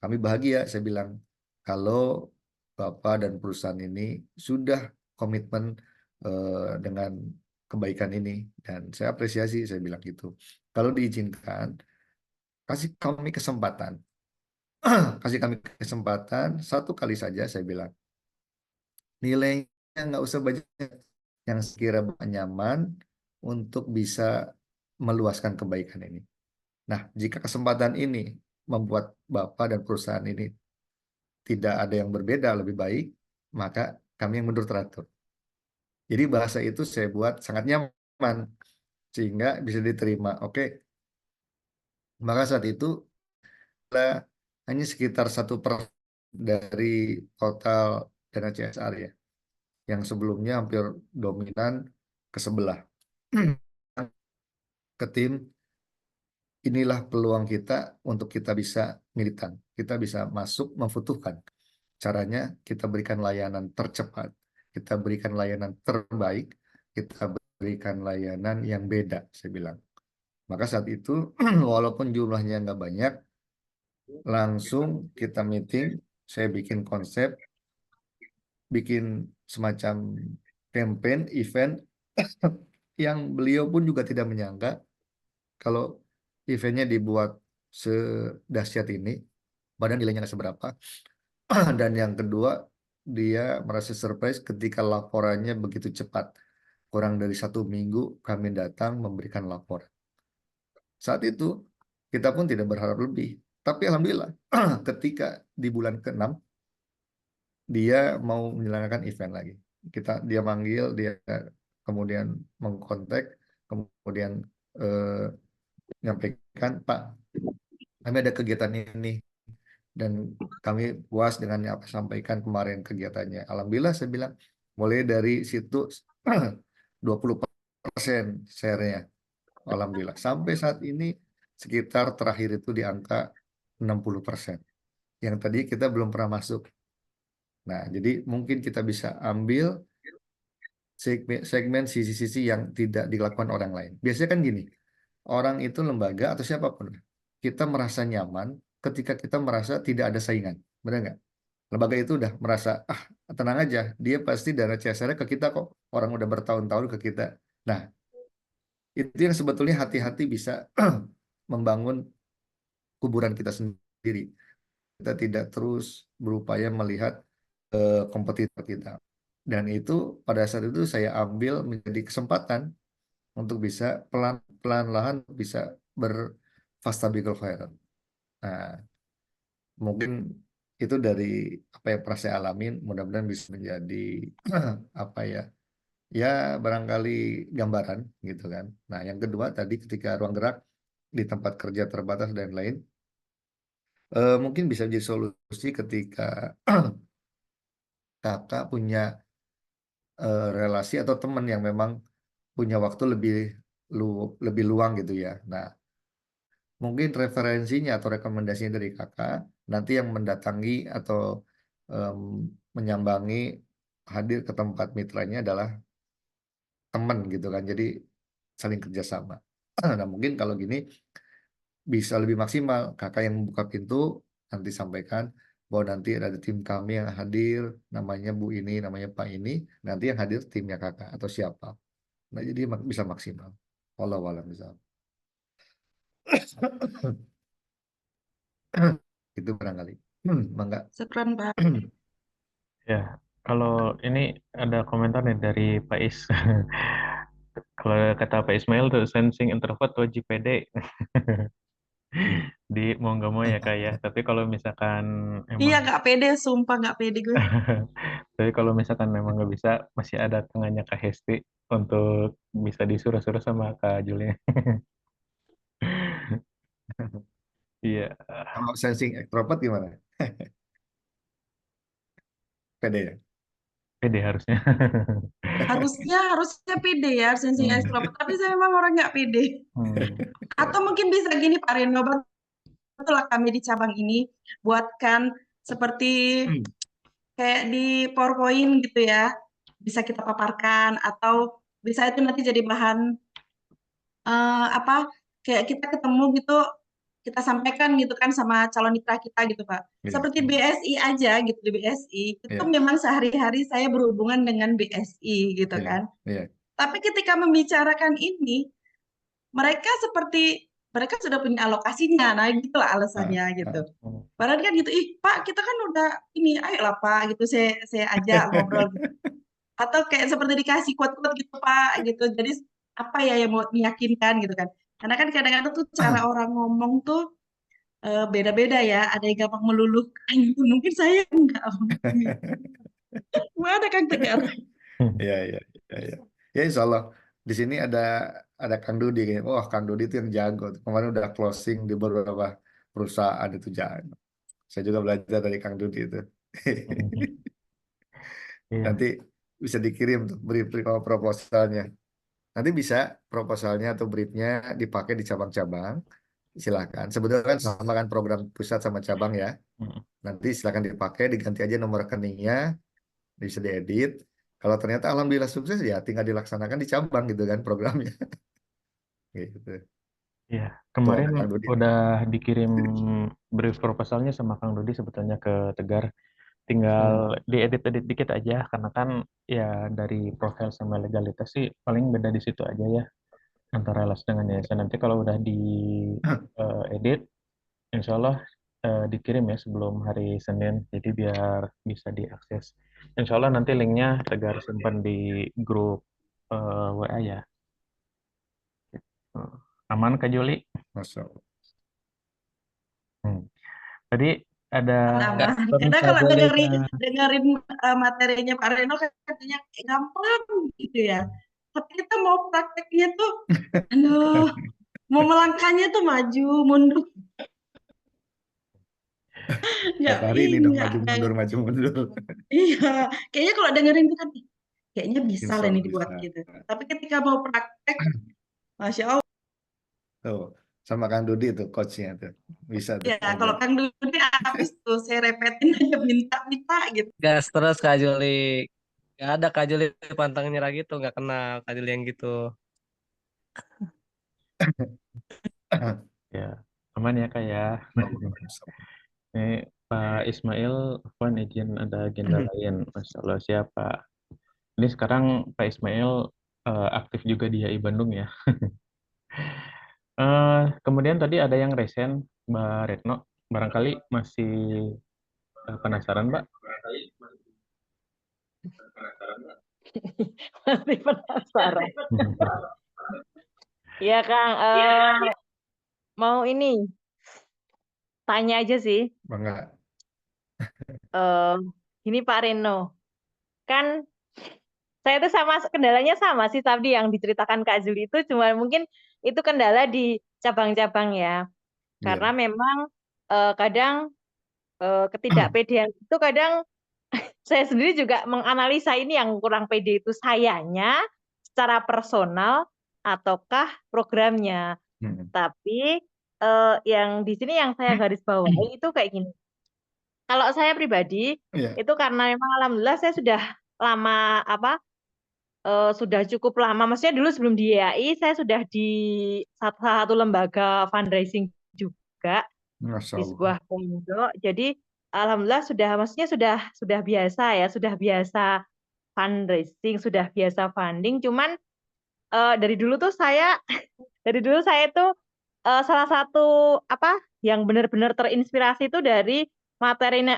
kami bahagia. Saya bilang, kalau Bapak dan perusahaan ini sudah komitmen dengan kebaikan ini. Dan saya apresiasi, saya bilang gitu. Kalau diizinkan, kasih kami kesempatan. Kasih kami kesempatan, satu kali saja saya bilang. Nilainya nggak usah banyak, yang sekira nyaman untuk bisa meluaskan kebaikan ini. Nah, jika kesempatan ini membuat Bapak dan perusahaan ini tidak ada yang berbeda lebih baik, maka kami yang mundur teratur. Jadi bahasa itu saya buat sangat nyaman sehingga bisa diterima. Oke, maka saat itu hanya sekitar 1% dari total dana CSR ya, yang sebelumnya hampir dominan ke sebelah. Ke tim, inilah peluang kita untuk kita bisa militan, kita bisa masuk membutuhkan. Caranya kita berikan layanan tercepat, kita berikan layanan terbaik, kita berikan layanan yang beda, saya bilang. Maka saat itu, walaupun jumlahnya nggak banyak, langsung kita meeting, saya bikin konsep, bikin semacam campaign, event, yang beliau pun juga tidak menyangka kalau eventnya dibuat sedahsyat ini, padahal nilainya nggak seberapa. Dan yang kedua, dia merasa surprise ketika laporannya begitu cepat. Kurang dari 1 minggu kami datang memberikan laporan. Saat itu kita pun tidak berharap lebih. Tapi alhamdulillah ketika di bulan ke-6 dia mau menyelenggarakan event lagi. Dia manggil, dia kemudian mengkontak, kemudian eh, menyampaikan, Pak, kami ada kegiatan ini dan kami puas dengan apa yang sampaikan kemarin kegiatannya. Alhamdulillah saya bilang mulai dari situ 20% share-nya. Alhamdulillah. Sampai saat ini sekitar terakhir itu di angka 60%. Yang tadi kita belum pernah masuk. Nah, jadi mungkin kita bisa ambil segmen sisi-sisi yang tidak dilakukan orang lain. Biasanya kan gini, orang itu lembaga atau siapapun, kita merasa nyaman ketika kita merasa tidak ada saingan. Benar nggak? Lembaga itu udah merasa, ah tenang aja, dia pasti dana CSR ke kita kok. Orang udah bertahun-tahun ke kita. Nah, itu yang sebetulnya hati-hati bisa membangun kuburan kita sendiri. Kita tidak terus berupaya melihat kompetitor kita. Dan itu pada saat itu saya ambil menjadi kesempatan untuk bisa pelan-pelan bisa berfastabiqul khairat. Nah, mungkin itu dari apa yang pernah saya alamin, mudah-mudahan bisa menjadi apa ya, ya barangkali gambaran gitu kan. Nah, yang kedua tadi ketika ruang gerak di tempat kerja terbatas dan lain, mungkin bisa jadi solusi ketika kakak punya relasi atau teman yang memang punya waktu lebih luang gitu ya. Nah, mungkin referensinya atau rekomendasinya dari kakak nanti yang mendatangi atau em, menyambangi hadir ke tempat mitranya adalah teman gitu kan. Jadi saling kerjasama. Nah, mungkin kalau gini bisa lebih maksimal. Kakak yang membuka pintu nanti sampaikan bahwa nanti ada tim kami yang hadir, namanya Bu ini, namanya Pak ini, nanti yang hadir timnya kakak atau siapa. Nah, jadi bisa maksimal. Wallahu a'lam bishawab. Itu barangkali. Mangga. Syukran, Pak. Ya, kalau ini ada komentar nih dari Pak Is. Kalau kata Pak Ismail tuh sensing introvert wajib pede. Di mau nggak mau ya Kak ya. Tapi kalau misalkan Iya, emang nggak pede, sumpah nggak pede gue. tapi kalau misalkan memang nggak bisa, masih ada tangannya Kak Hesti untuk bisa disuruh-suruh sama Kak Julia. Iya, Kalau sensing extrovert gimana? Pede ya? pede harusnya. Harusnya pede ya, sensing Hmm. extrovert. Tapi saya memang orang nggak pede. Hmm. Atau mungkin bisa gini, Pak Reno, betul kami di cabang ini buatkan seperti kayak di PowerPoint gitu ya, bisa kita paparkan atau bisa itu nanti jadi bahan apa kayak kita ketemu gitu, kita sampaikan gitu kan sama calon mitra kita gitu Pak. Iya. Seperti BSI aja gitu di BSI, itu Iya. memang sehari-hari saya berhubungan dengan BSI gitu Iya. kan. Iya. Tapi ketika membicarakan ini, mereka sudah punya alokasinya, nah gitulah Ah, alasannya gitu. ah. Padahal kan gitu, ih Pak, kita kan udah ini, ayolah Pak, gitu saya ajak ngobrol gitu. Atau kayak seperti dikasih quote-quote gitu Pak, gitu. Jadi apa ya yang mau meyakinkan gitu kan. Karena kan kadang-kadang tuh cara orang ngomong tuh beda-beda ya. Ada yang gampang meluluhkan gitu. Mungkin saya enggak. Mana Kang Tegar? Iya, iya, iya, iya. Ya insya Allah di sini ada Kang Dudi kayaknya. Wah, Kang Dudi itu yang jago. Kemarin udah closing di beberapa perusahaan itu jago. Saya juga belajar dari Kang Dudi itu. Iya. Nanti bisa dikirim tuh brief proposalnya. Nanti bisa proposalnya atau briefnya dipakai di cabang-cabang. Silakan. Sebetulnya kan sama kan program pusat sama cabang ya. Hmm. Nanti silakan dipakai, diganti aja nomor rekeningnya, bisa diedit. Kalau ternyata alhamdulillah sukses ya tinggal dilaksanakan di cabang gitu kan programnya. Gitu. Iya, Tuh kemarin ada Kang Dodi. udah dikirim brief proposalnya sama Kang Dodi sebetulnya ke Tegar. Tinggal Hmm. diedit-edit dikit aja, karena kan ya dari profil sama legalitas sih paling beda di situ aja ya, antara LAS dengan yayasan. Nanti kalau udah di edit, insya Allah dikirim ya sebelum hari Senin, jadi biar bisa diakses. Insya Allah nanti linknya Tegar simpan di grup WA ya. Aman Kak Juli? Masya Allah. Tadi ada Aman. Karena kalau dengerin materinya Pak Reno katanya gampang gitu ya. Tapi kita mau prakteknya tuh, aduh, mau melangkahnya tuh maju mundur. Tiap hari ini dong maju mundur. Iya, kayaknya kalau dengerin itu kan, kayaknya bisa Insya lah ini Allah dibuat bisa. gitu. Tapi ketika mau praktek, Masya Allah. Tuh, sama Kang Dudi tuh coachnya tuh. Bisa tuh. Ya, kalau Kang Dudi habis tuh saya repetin aja minta gitu. Gas terus Kak Juli. Gak ada Kak Juli pantang nyerah gitu, nggak kenal Kak Juli yang gitu. ya aman ya Kak ya. Ini Pak Ismail, Afwan izin ada agenda lain. Masya Allah siapa? Ini sekarang Pak Ismail aktif juga di HI Bandung ya. Kemudian tadi ada yang resen, Mbak Retno. Barangkali masih penasaran, Mbak? Masih penasaran. Iya Kang, mau ini tanya aja sih. Bangga. Gini Pak Reno, kan saya tuh sama kendalanya sama sih tadi yang diceritakan Kak Zuli itu, cuma mungkin itu kendala di cabang-cabang ya. Karena memang kadang ketidakpedean itu kadang saya sendiri juga menganalisa ini yang kurang pede itu sayanya secara personal ataukah programnya. Tapi yang di sini yang saya garis bawahi itu kayak gini. Kalau saya pribadi itu karena memang alhamdulillah saya sudah lama sudah cukup lama, maksudnya dulu sebelum di IAI saya sudah di salah satu lembaga fundraising juga di sebuah pondok. Jadi alhamdulillah maksudnya sudah biasa ya, sudah biasa fundraising, sudah biasa funding. Cuman dari dulu saya itu salah satu yang benar-benar terinspirasi itu dari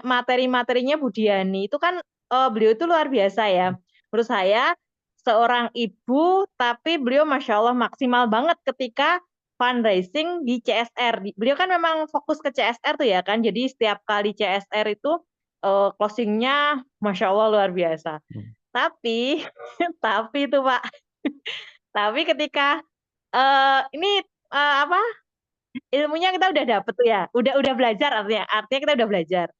materi-materinya Budiani. Itu kan beliau itu luar biasa ya. Menurut saya seorang ibu, tapi beliau Masya Allah maksimal banget ketika fundraising di CSR. Beliau kan memang fokus ke CSR tuh ya kan, jadi setiap kali CSR itu closingnya Masya Allah luar biasa. Tapi itu Pak, tapi ketika ini ilmunya kita udah dapet tuh ya, udah belajar artinya kita udah belajar.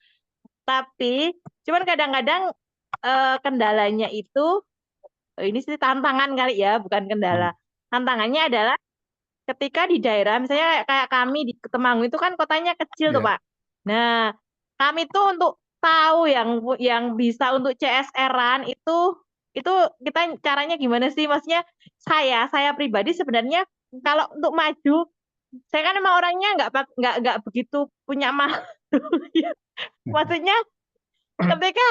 Tapi cuman kadang-kadang kendalanya itu ini sih tantangan kali ya, bukan kendala. Tantangannya adalah ketika di daerah, misalnya kayak kami di Temanggung itu kan kotanya kecil tuh Pak. Nah, kami tuh untuk tahu yang bisa untuk CSR-an itu kita caranya gimana sih? Maksudnya saya pribadi sebenarnya kalau untuk maju, saya kan emang orangnya nggak begitu punya malu. Maksudnya ketika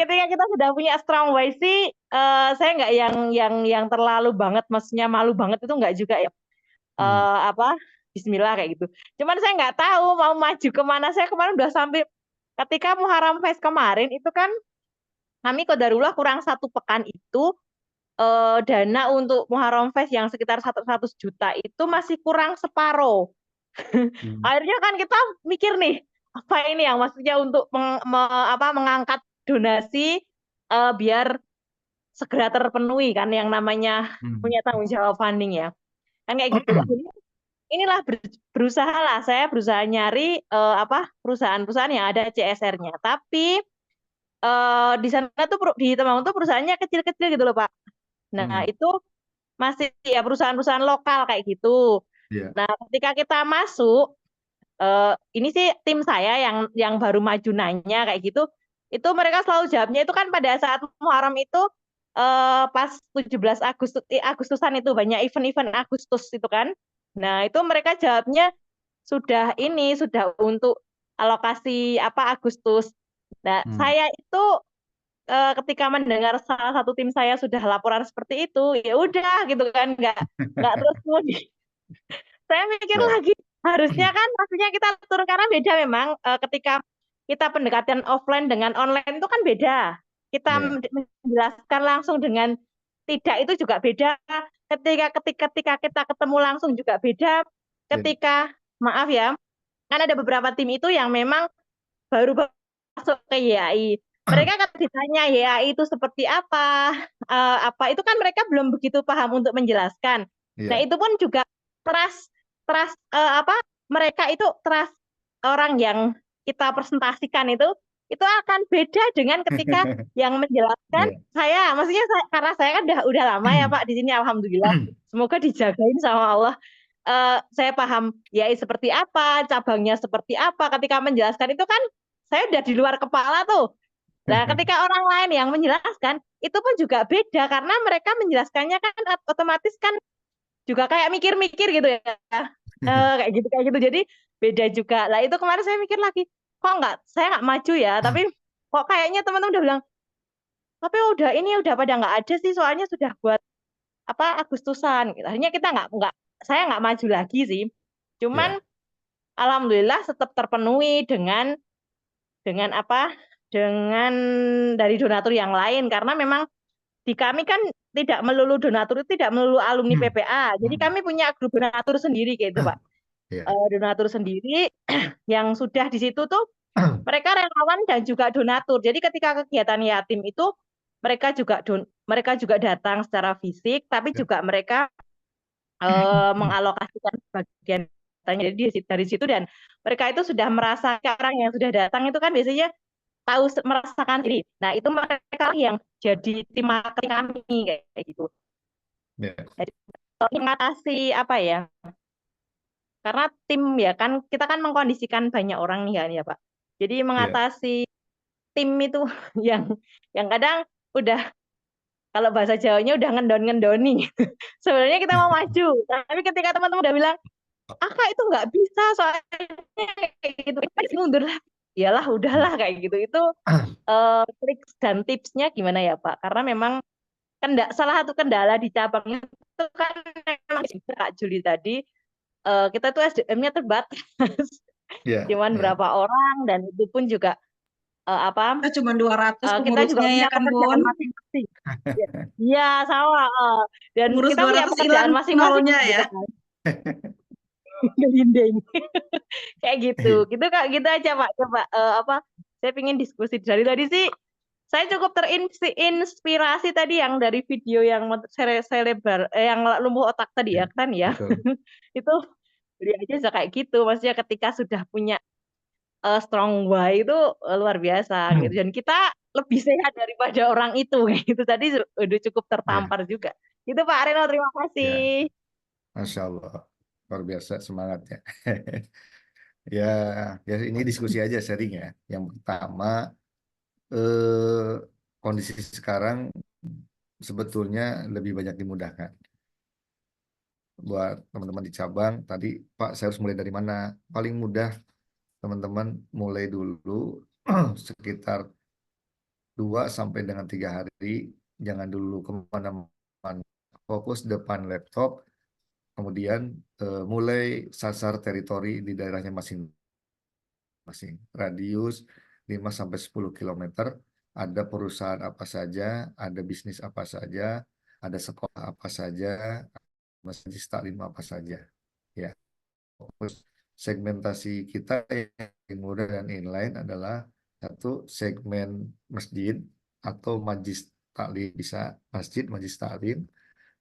kita sudah punya strong voice sih, saya nggak yang terlalu banget, maksudnya malu banget itu nggak juga ya. Bismillah kayak gitu. Cuman saya nggak tahu mau maju kemana. Saya kemarin udah sampai ketika Muharram Fest kemarin itu kan kami qadarullah kurang 1 pekan itu dana untuk Muharram Fest yang sekitar 100 juta itu masih kurang separuh. Akhirnya kan kita mikir nih, apa ini yang maksudnya untuk mengangkat donasi biar segera terpenuhi kan yang namanya punya tanggung jawab funding ya. Kan kayak gitu. Inilah saya berusaha nyari perusahaan-perusahaan yang ada CSR-nya. Tapi di sana tuh di Temanggung tuh perusahaannya kecil-kecil gitu loh Pak. Nah itu masih ya perusahaan-perusahaan lokal kayak gitu. Nah ketika kita masuk, ini sih tim saya yang baru maju nanya kayak gitu, itu mereka selalu jawabnya itu kan pada saat Muharram itu pas 17 Agustusan itu banyak event-event Agustus itu kan. Nah, itu mereka jawabnya sudah untuk alokasi Agustus. Nah, saya itu ketika mendengar salah satu tim saya sudah laporan seperti itu, ya udah gitu kan, nggak terus kemudian saya mikir lagi, harusnya kan maksudnya kita atur karena beda memang ketika kita pendekatan offline dengan online itu kan beda. Kita menjelaskan langsung dengan tidak itu juga beda. Ketika kita ketemu langsung juga beda. Ketika maaf ya, kan ada beberapa tim itu yang memang baru masuk ke YAI. Mereka kan ditanya YAI itu seperti apa itu kan mereka belum begitu paham untuk menjelaskan. Nah itu pun juga trust mereka itu trust orang yang kita presentasikan itu akan beda dengan ketika yang menjelaskan maksudnya karena saya kan udah lama ya Pak di sini, alhamdulillah, semoga dijagain sama Allah. Saya paham YAI seperti apa, cabangnya seperti apa. Ketika menjelaskan itu kan saya udah di luar kepala tuh. Nah, ketika orang lain yang menjelaskan itu pun juga beda karena mereka menjelaskannya kan otomatis kan juga kayak mikir-mikir gitu ya. Kayak gitu. Jadi beda juga. Lah itu kemarin saya mikir lagi, saya nggak maju ya, tapi kok kayaknya teman-teman udah bilang, tapi udah pada nggak ada sih, soalnya sudah buat Agustusan. Akhirnya saya nggak maju lagi sih. Cuman alhamdulillah tetap terpenuhi dengan dari donatur yang lain, karena memang di kami kan tidak melulu donatur, tidak melulu alumni PPA. Jadi kami punya grup donatur sendiri gitu Pak. Donatur sendiri yang sudah di situ tuh mereka relawan dan juga donatur. Jadi ketika kegiatan yatim itu mereka juga datang secara fisik, tapi juga mereka mengalokasikan bagian jadi dari situ, dan mereka itu sudah merasakan, orang yang sudah datang itu kan biasanya tahu merasakan diri. Nah itu mereka yang jadi tim marketing kami kayak gitu. Jadi mengatasi karena tim ya kan kita kan mengkondisikan banyak orang nih ya Pak. Jadi mengatasi tim itu yang kadang udah, kalau bahasa Jawanya udah ngendon-ngendoni. Sebenarnya kita mau maju, tapi ketika teman-teman udah bilang, Kak itu nggak bisa soalnya kayak gitu, mundur lah. Iyalah, udahlah kayak gitu. Itu trik dan tipsnya gimana ya Pak? Karena memang salah satu kendala di cabangnya itu kan memang Kak Juli tadi, kita tuh SDM-nya terbatas. Cuman berapa orang, dan itu pun juga kita cuma 200 kita juga punya pekerjaan masing-masing. Iya sama, dan ngurus kita punya 200 pekerjaan masing-masing ya. Kayak gitu Kak, gitu aja Pak. Coba saya ingin diskusi dari tadi sih. Saya cukup terinspirasi tadi yang dari video yang selebar yang lumpuh otak tadi ya kan ya. Itu beli aja kayak gitu. Maksudnya ketika sudah punya strong why itu luar biasa gitu, dan kita lebih sehat daripada orang itu gitu. Tadi udah cukup tertampar juga. Itu Pak Reno, terima kasih. Masya Allah, luar biasa semangatnya. ya ini diskusi aja sharing ya. Yang pertama, kondisi sekarang sebetulnya lebih banyak dimudahkan. Buat teman-teman di cabang, tadi Pak saya harus mulai dari mana? Paling mudah teman-teman mulai dulu sekitar 2 sampai dengan 3 hari, jangan dulu kemana-mana, fokus depan laptop, kemudian mulai sasar teritori di daerahnya masing-masing, radius 5 sampai 10 km, ada perusahaan apa saja, ada bisnis apa saja, ada sekolah apa saja, masjid taklim apa saja, ya. Fokus segmentasi kita yang mudah dan inline adalah satu segmen masjid atau majlis taklim, bisa masjid, majlis taklim,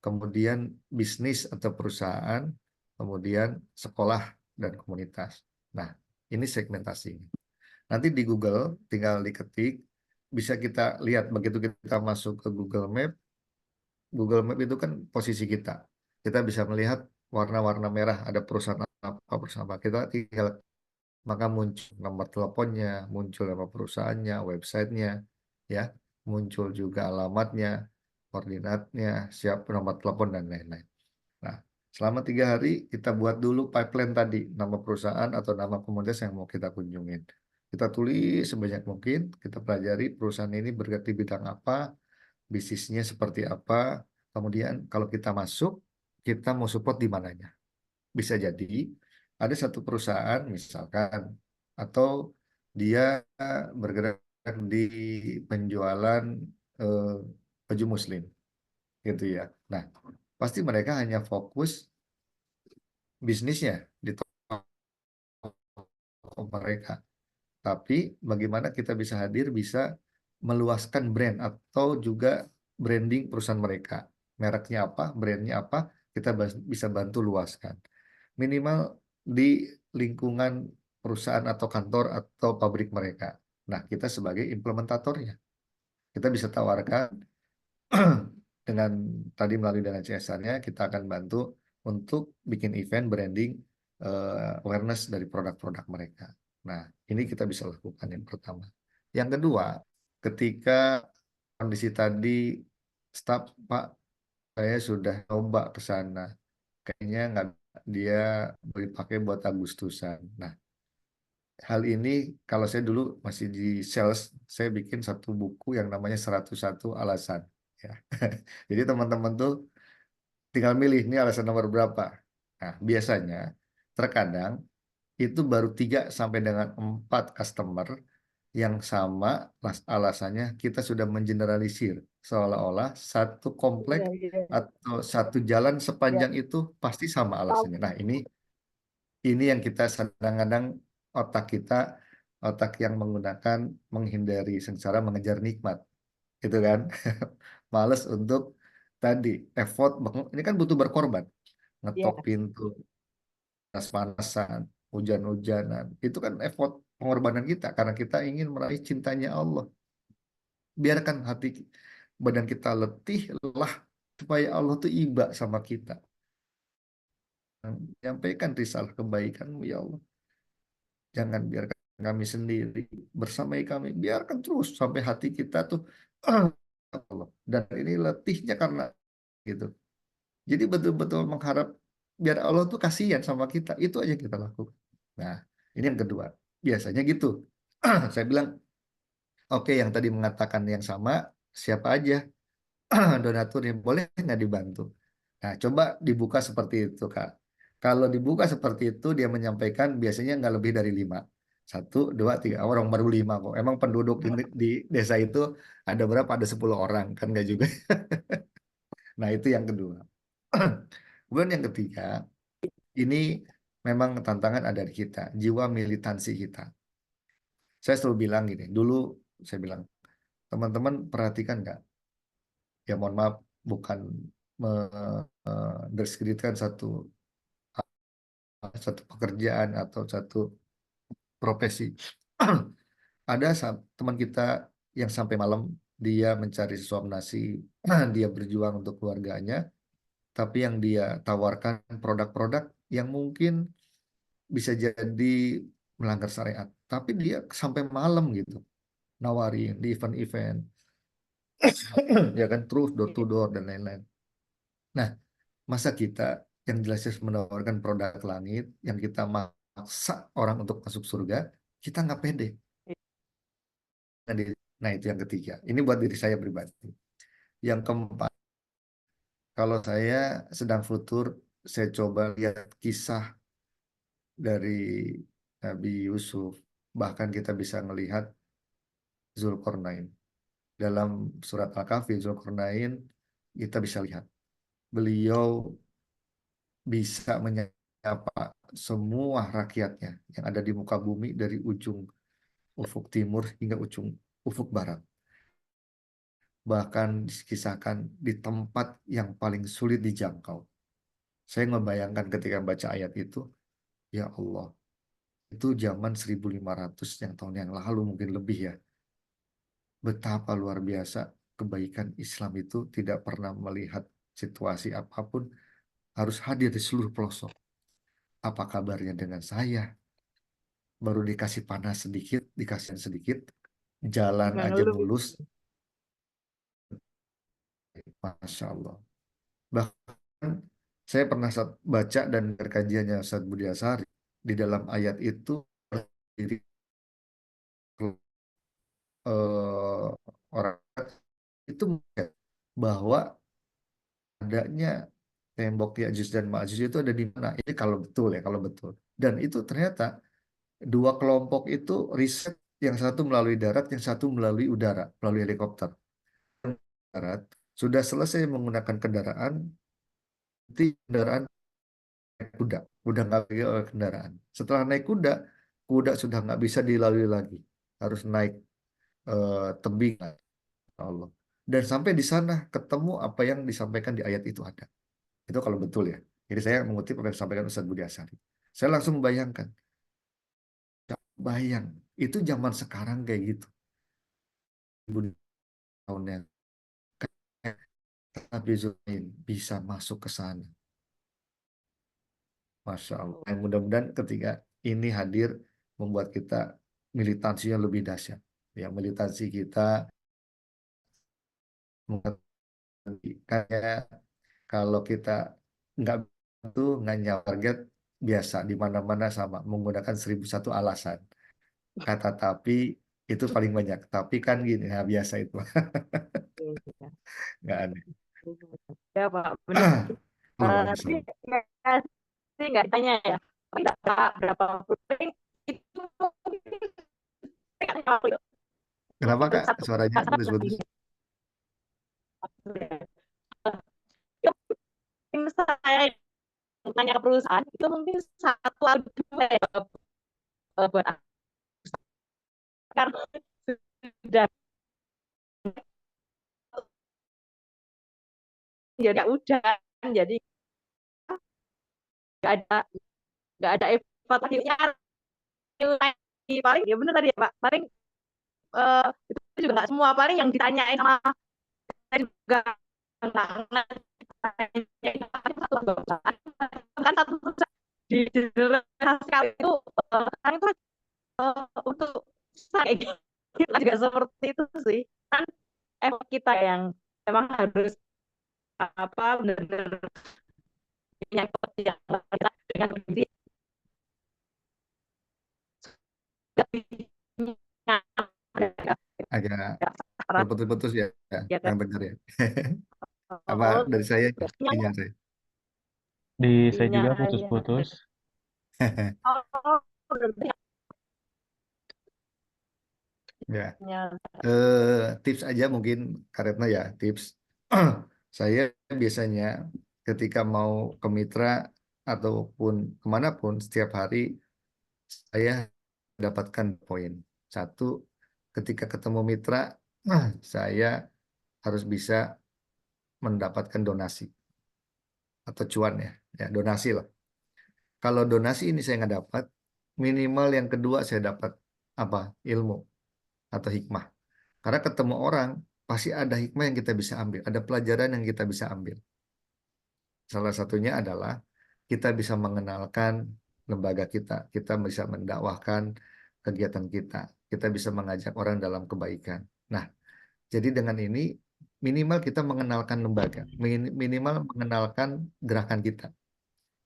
kemudian bisnis atau perusahaan, kemudian sekolah dan komunitas. Nah, ini segmentasi. Nanti di Google tinggal diketik, bisa kita lihat begitu kita masuk ke Google Map. Google Map itu kan posisi kita. Kita bisa melihat warna-warna merah, ada perusahaan apa, kita tinggal, maka muncul nomor teleponnya, muncul nama perusahaannya, websitenya, ya, muncul juga alamatnya, koordinatnya, siap nomor telepon dan lain-lain. Nah, selama 3 hari kita buat dulu pipeline tadi, nama perusahaan atau nama komunitas yang mau kita kunjungin. Kita tulis sebanyak mungkin, kita pelajari perusahaan ini bergerak di bidang apa, bisnisnya seperti apa, kemudian kalau kita masuk, kita mau support di mananya. Bisa jadi ada satu perusahaan misalkan, atau dia bergerak di penjualan baju muslim gitu ya. Nah, pasti mereka hanya fokus bisnisnya di toko mereka. Tapi bagaimana kita bisa hadir, bisa meluaskan brand atau juga branding perusahaan mereka. Mereknya apa, brandnya apa, kita bisa bantu luaskan. Minimal di lingkungan perusahaan atau kantor atau pabrik mereka. Nah, kita sebagai implementatornya, kita bisa tawarkan dengan tadi melalui dana CSR-nya, kita akan bantu untuk bikin event branding awareness dari produk-produk mereka. Nah, ini kita bisa lakukan yang pertama. Yang kedua, ketika kondisi tadi, staf Pak, saya sudah coba ke sana, kayaknya nggak, dia dipakai buat Agustusan. Nah, hal ini kalau saya dulu masih di sales, saya bikin satu buku yang namanya 101 alasan. Ya. Jadi teman-teman tuh tinggal milih ini alasan nomor berapa. Nah, biasanya terkadang itu baru 3 sampai dengan 4 customer yang sama alasannya, kita sudah mengeneralisir seolah-olah satu komplek atau satu jalan sepanjang itu pasti sama alasannya. Nah, ini yang kita kadang-kadang otak yang menggunakan menghindari sengsara mengejar nikmat, gitu kan? Males untuk tadi effort, ini kan butuh berkorban, ngetok pintu, panas-panasan, hujan-hujanan, itu kan effort pengorbanan kita karena kita ingin meraih cintanya Allah. Biarkan badan kita letih, lelah, supaya Allah tuh iba sama kita. Menyampaikan risalah kebaikan-Mu ya Allah. Jangan biarkan kami sendiri, bersamai kami, biarkan terus sampai hati kita tuh Allah. Dan ini letihnya karena gitu. Jadi betul-betul mengharap biar Allah tuh kasihan sama kita. Itu aja kita lakukan. Nah, ini yang kedua. Biasanya gitu. Saya bilang, oke, yang tadi mengatakan yang sama, siapa aja donaturnya, boleh nggak dibantu? Nah, coba dibuka seperti itu, Kak. Kalau dibuka seperti itu, dia menyampaikan biasanya nggak lebih dari 5. 1, 2, 3. Orang baru 5 kok. Emang penduduk di desa itu ada berapa? Ada 10 orang, kan nggak juga. Nah, itu yang kedua. Kemudian yang ketiga, ini memang tantangan ada di kita, jiwa militansi kita. Saya selalu bilang gini, dulu saya bilang, teman-teman perhatikan nggak? Ya mohon maaf, bukan mendeskripsikan satu pekerjaan atau satu profesi. Ada teman kita yang sampai malam, dia mencari sesuap nasi, dia berjuang untuk keluarganya, tapi yang dia tawarkan produk-produk yang mungkin bisa jadi melanggar syariat. Tapi dia sampai malam gitu, nawarin di event-event, ya kan, terus door to door dan lain-lain. Nah, masa kita yang jelasnya menawarkan produk langit, yang kita maksa orang untuk masuk surga, kita nggak pede. Nah, itu yang ketiga. Ini buat diri saya pribadi. Yang keempat, kalau saya sedang futur, saya coba lihat kisah dari Nabi Yusuf. Bahkan kita bisa melihat Zulkarnain. Dalam surat Al-Kahfi, Zulkarnain, kita bisa lihat. Beliau bisa menyapa semua rakyatnya yang ada di muka bumi dari ujung ufuk timur hingga ujung ufuk barat. Bahkan dikisahkan di tempat yang paling sulit dijangkau. Saya membayangkan ketika baca ayat itu, ya Allah, itu zaman 1500 yang tahun yang lalu, mungkin lebih ya. Betapa luar biasa kebaikan Islam itu tidak pernah melihat situasi apapun, harus hadir di seluruh pelosok. Apa kabarnya dengan saya? Baru dikasih panas sedikit, dikasih sedikit, jalan aja mulus. Masya Allah. Bahkan saya pernah baca dan berkajiannya Ustaz Budi Asari, di dalam ayat itu orang itu bahwa adanya tembok Ya'juj dan Ma'juj itu ada di mana? Ini kalau betul ya, kalau betul. Dan itu ternyata dua kelompok itu riset, yang satu melalui darat, yang satu melalui udara, melalui helikopter. Darat sudah selesai menggunakan kendaraan, nanti kendaraan naik kuda, udah nggak lagi oleh kendaraan. Setelah naik kuda, kuda sudah nggak bisa dilalui lagi, harus naik tebing. Allah. Dan sampai di sana ketemu apa yang disampaikan di ayat itu ada. Itu kalau betul ya. Jadi saya mengutip apa yang disampaikan Ustaz Budi Asari. Saya langsung membayangkan, bayang itu zaman sekarang kayak gitu. 1000 tahun yang Nabi Zulkarnain bisa masuk ke sana. Masya Allah. Dan mudah-mudahan ketika ini hadir membuat kita militansinya lebih dahsyat. Ya, militansi kita kayak kalau kita nggak itu nggak nyawa target biasa di mana-mana sama menggunakan 1001 alasan. Kata tapi itu paling banyak. Tapi kan gini, nah biasa itu nggak aneh. Ya Pak, benar. Allah Tapi bisa. sih nggak tanya ya, berapa puting itu mungkin Kenapa Kak? satu Suaranya putus-putus. tim saya tanya ke perusahaan itu mungkin satu atau dua ya buat aku. Karena sudah jadi ya udah jadi nggak ada effort akhirnya nilai paling ya benar tadi ya Pak, paling itu juga nggak semua, paling yang ditanyain sama saya juga nggak kan satu di sekali itu sekarang itu untuk saya kita juga seperti itu sih, kan effort kita yang memang harus apa benar-benar yang kita dengan kondisi Agak terputus-putus ya, ya kan. yang benar ya. Apa dari saya? Sinyal saya. Di saya juga Sinyal aja. putus-putus. Oh, berarti Ya. sinyal. Tips aja mungkin karena ya tips. Saya biasanya ketika mau ke mitra ataupun kemanapun setiap hari saya dapatkan poin. Satu, ketika ketemu mitra, saya harus bisa mendapatkan donasi atau cuan ya donasi lah. Kalau donasi ini saya nggak dapat, minimal yang kedua saya dapat apa? Ilmu atau hikmah. Karena ketemu orang pasti ada hikmah yang kita bisa ambil, ada pelajaran yang kita bisa ambil. Salah satunya adalah kita bisa mengenalkan lembaga kita bisa mendakwahkan kegiatan kita bisa mengajak orang dalam kebaikan. Nah, jadi dengan ini minimal kita mengenalkan lembaga, minimal mengenalkan gerakan kita.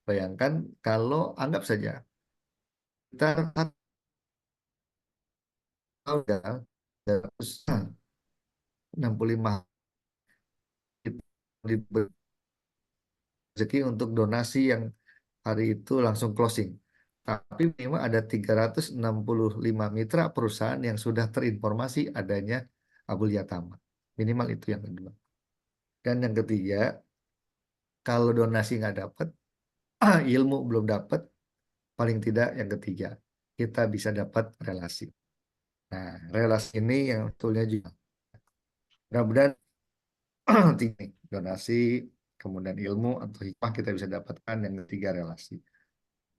Bayangkan kalau anggap saja kita udah 165 rezeki untuk donasi yang hari itu langsung closing. Tapi memang ada 365 mitra perusahaan yang sudah terinformasi adanya Abul Yatama. Minimal itu yang kedua. Dan yang ketiga, kalau donasi nggak dapat, ilmu belum dapat, paling tidak yang ketiga, kita bisa dapat relasi. Nah, relasi ini yang betulnya juga. Mudah-mudahan tinggi, donasi, kemudian ilmu atau hikmah kita bisa dapatkan, yang ketiga relasi.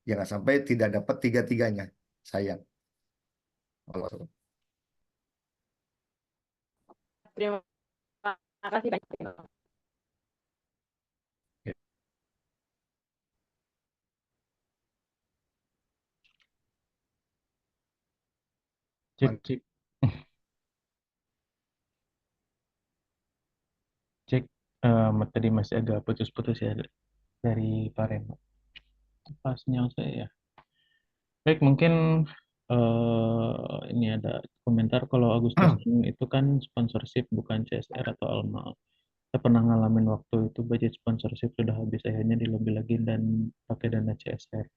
Jangan sampai tidak dapat tiga-tiganya. Sayang. Allah. Terima kasih banyak. Cek, cek. Cek, tadi masih agak putus-putus ya dari Pak Remo. Apa sinyal saya ya? Baik, mungkin ini ada komentar kalau Agustus itu kan sponsorship bukan CSR atau Alma. Saya pernah ngalamin waktu itu budget sponsorship sudah habis, akhirnya di lobby lagi dan pakai dana CSR.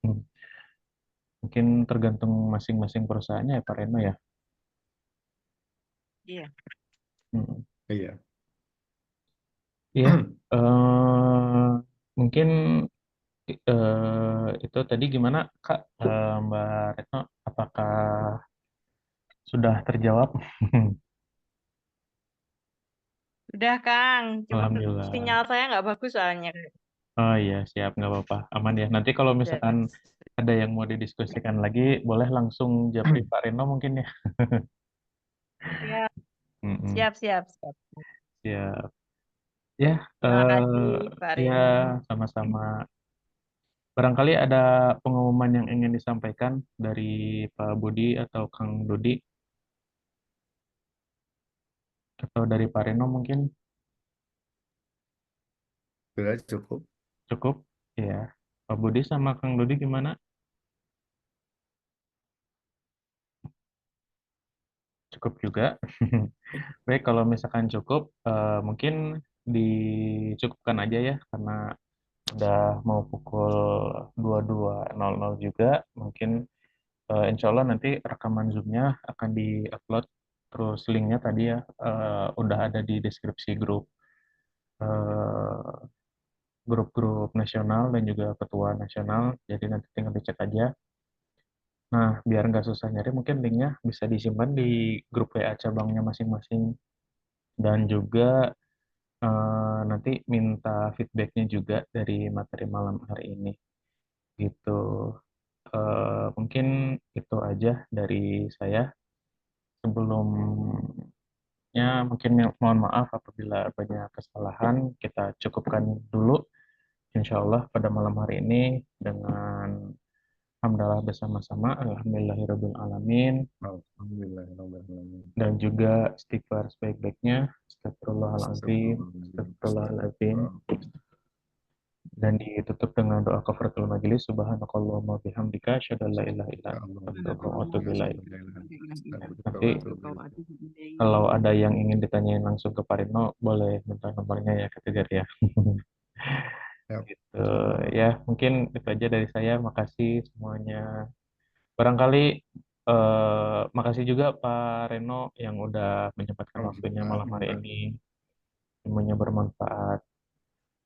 Mungkin tergantung masing-masing perusahaannya ya Pak Reno ya. Iya. Iya. Iya, mungkin itu tadi gimana Kak, Mbak Retno, apakah sudah terjawab? Udah Kang, cuma Alhamdulillah. sinyal saya nggak bagus soalnya. Oh iya, siap, nggak apa-apa. Aman ya. Nanti kalau misalkan ada yang mau didiskusikan lagi, boleh langsung japri Pak Reno mungkin ya. Siap, Mm-mm, siap, siap, siap. siap. Ya, Terima kasih Pak ya Reno. sama-sama. Barangkali ada pengumuman yang ingin disampaikan dari Pak Budi atau Kang Dodi atau dari Pak Reno mungkin Sudah cukup. cukup. Ya, Pak Budi sama Kang Dodi gimana? Cukup juga. Baik, kalau misalkan cukup, mungkin dicukupkan aja ya, karena udah mau pukul 22.00 juga. Mungkin insya Allah nanti rekaman Zoom-nya akan di-upload. Terus linknya tadi ya, udah ada di deskripsi eh, grup-grup nasional dan juga ketua nasional. Jadi nanti tinggal dicek aja. Nah, biar nggak susah nyari, mungkin linknya bisa disimpan di grup WA cabangnya masing-masing. Dan juga nanti minta feedbacknya juga dari materi malam hari ini. Gitu. Mungkin itu aja dari saya. Sebelumnya mungkin mohon maaf apabila banyak kesalahan. Kita cukupkan dulu. Insya Allah pada malam hari ini dengan hamdalah bersama-sama. Alhamdulillahirabbil alamin. Alhamdulillahirrahmanirrahim. Dan juga istighfar sebaik-baiknya. Astagfirullahaladzim. Astagfirullahaladzim. Dan ditutup dengan doa kafaratul majelis. Subhanakallahumma bihamdika asyhadu an la ilaha illa anta astaghfiruka wa atubu ilaik. Nanti kalau ada yang ingin ditanyain langsung ke Pak Rino, boleh minta nomornya ya Kak ya. Gitu. Ya, mungkin itu aja dari saya. Makasih semuanya. Barangkali makasih juga Pak Reno yang udah menyempatkan waktunya malam hari ini. Semuanya bermanfaat.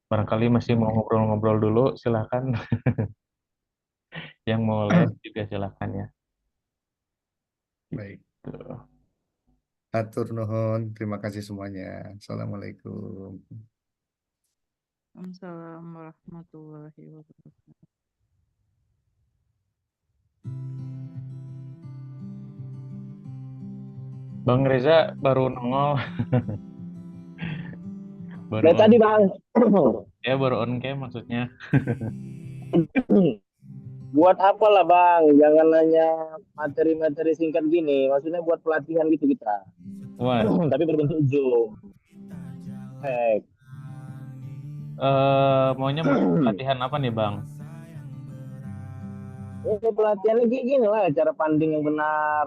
Barangkali masih mau ngobrol-ngobrol dulu, silahkan. Yang mau live juga silahkan ya. Baik. Atur nuhun, terima kasih semuanya. Assalamualaikum. Assalamualaikum warahmatullahi wabarakatuh. Bang Reza baru nongol. Baru Dari tadi Bang. Ya baru on cam maksudnya. Buat apa lah Bang? Jangan nanya materi-materi singkat gini. Maksudnya buat pelatihan gitu kita. Wah. Tapi berbentuk Zoom. Hack. Maunya pelatihan apa nih Bang? Pelatihannya kayak gini lah, cara panding yang benar.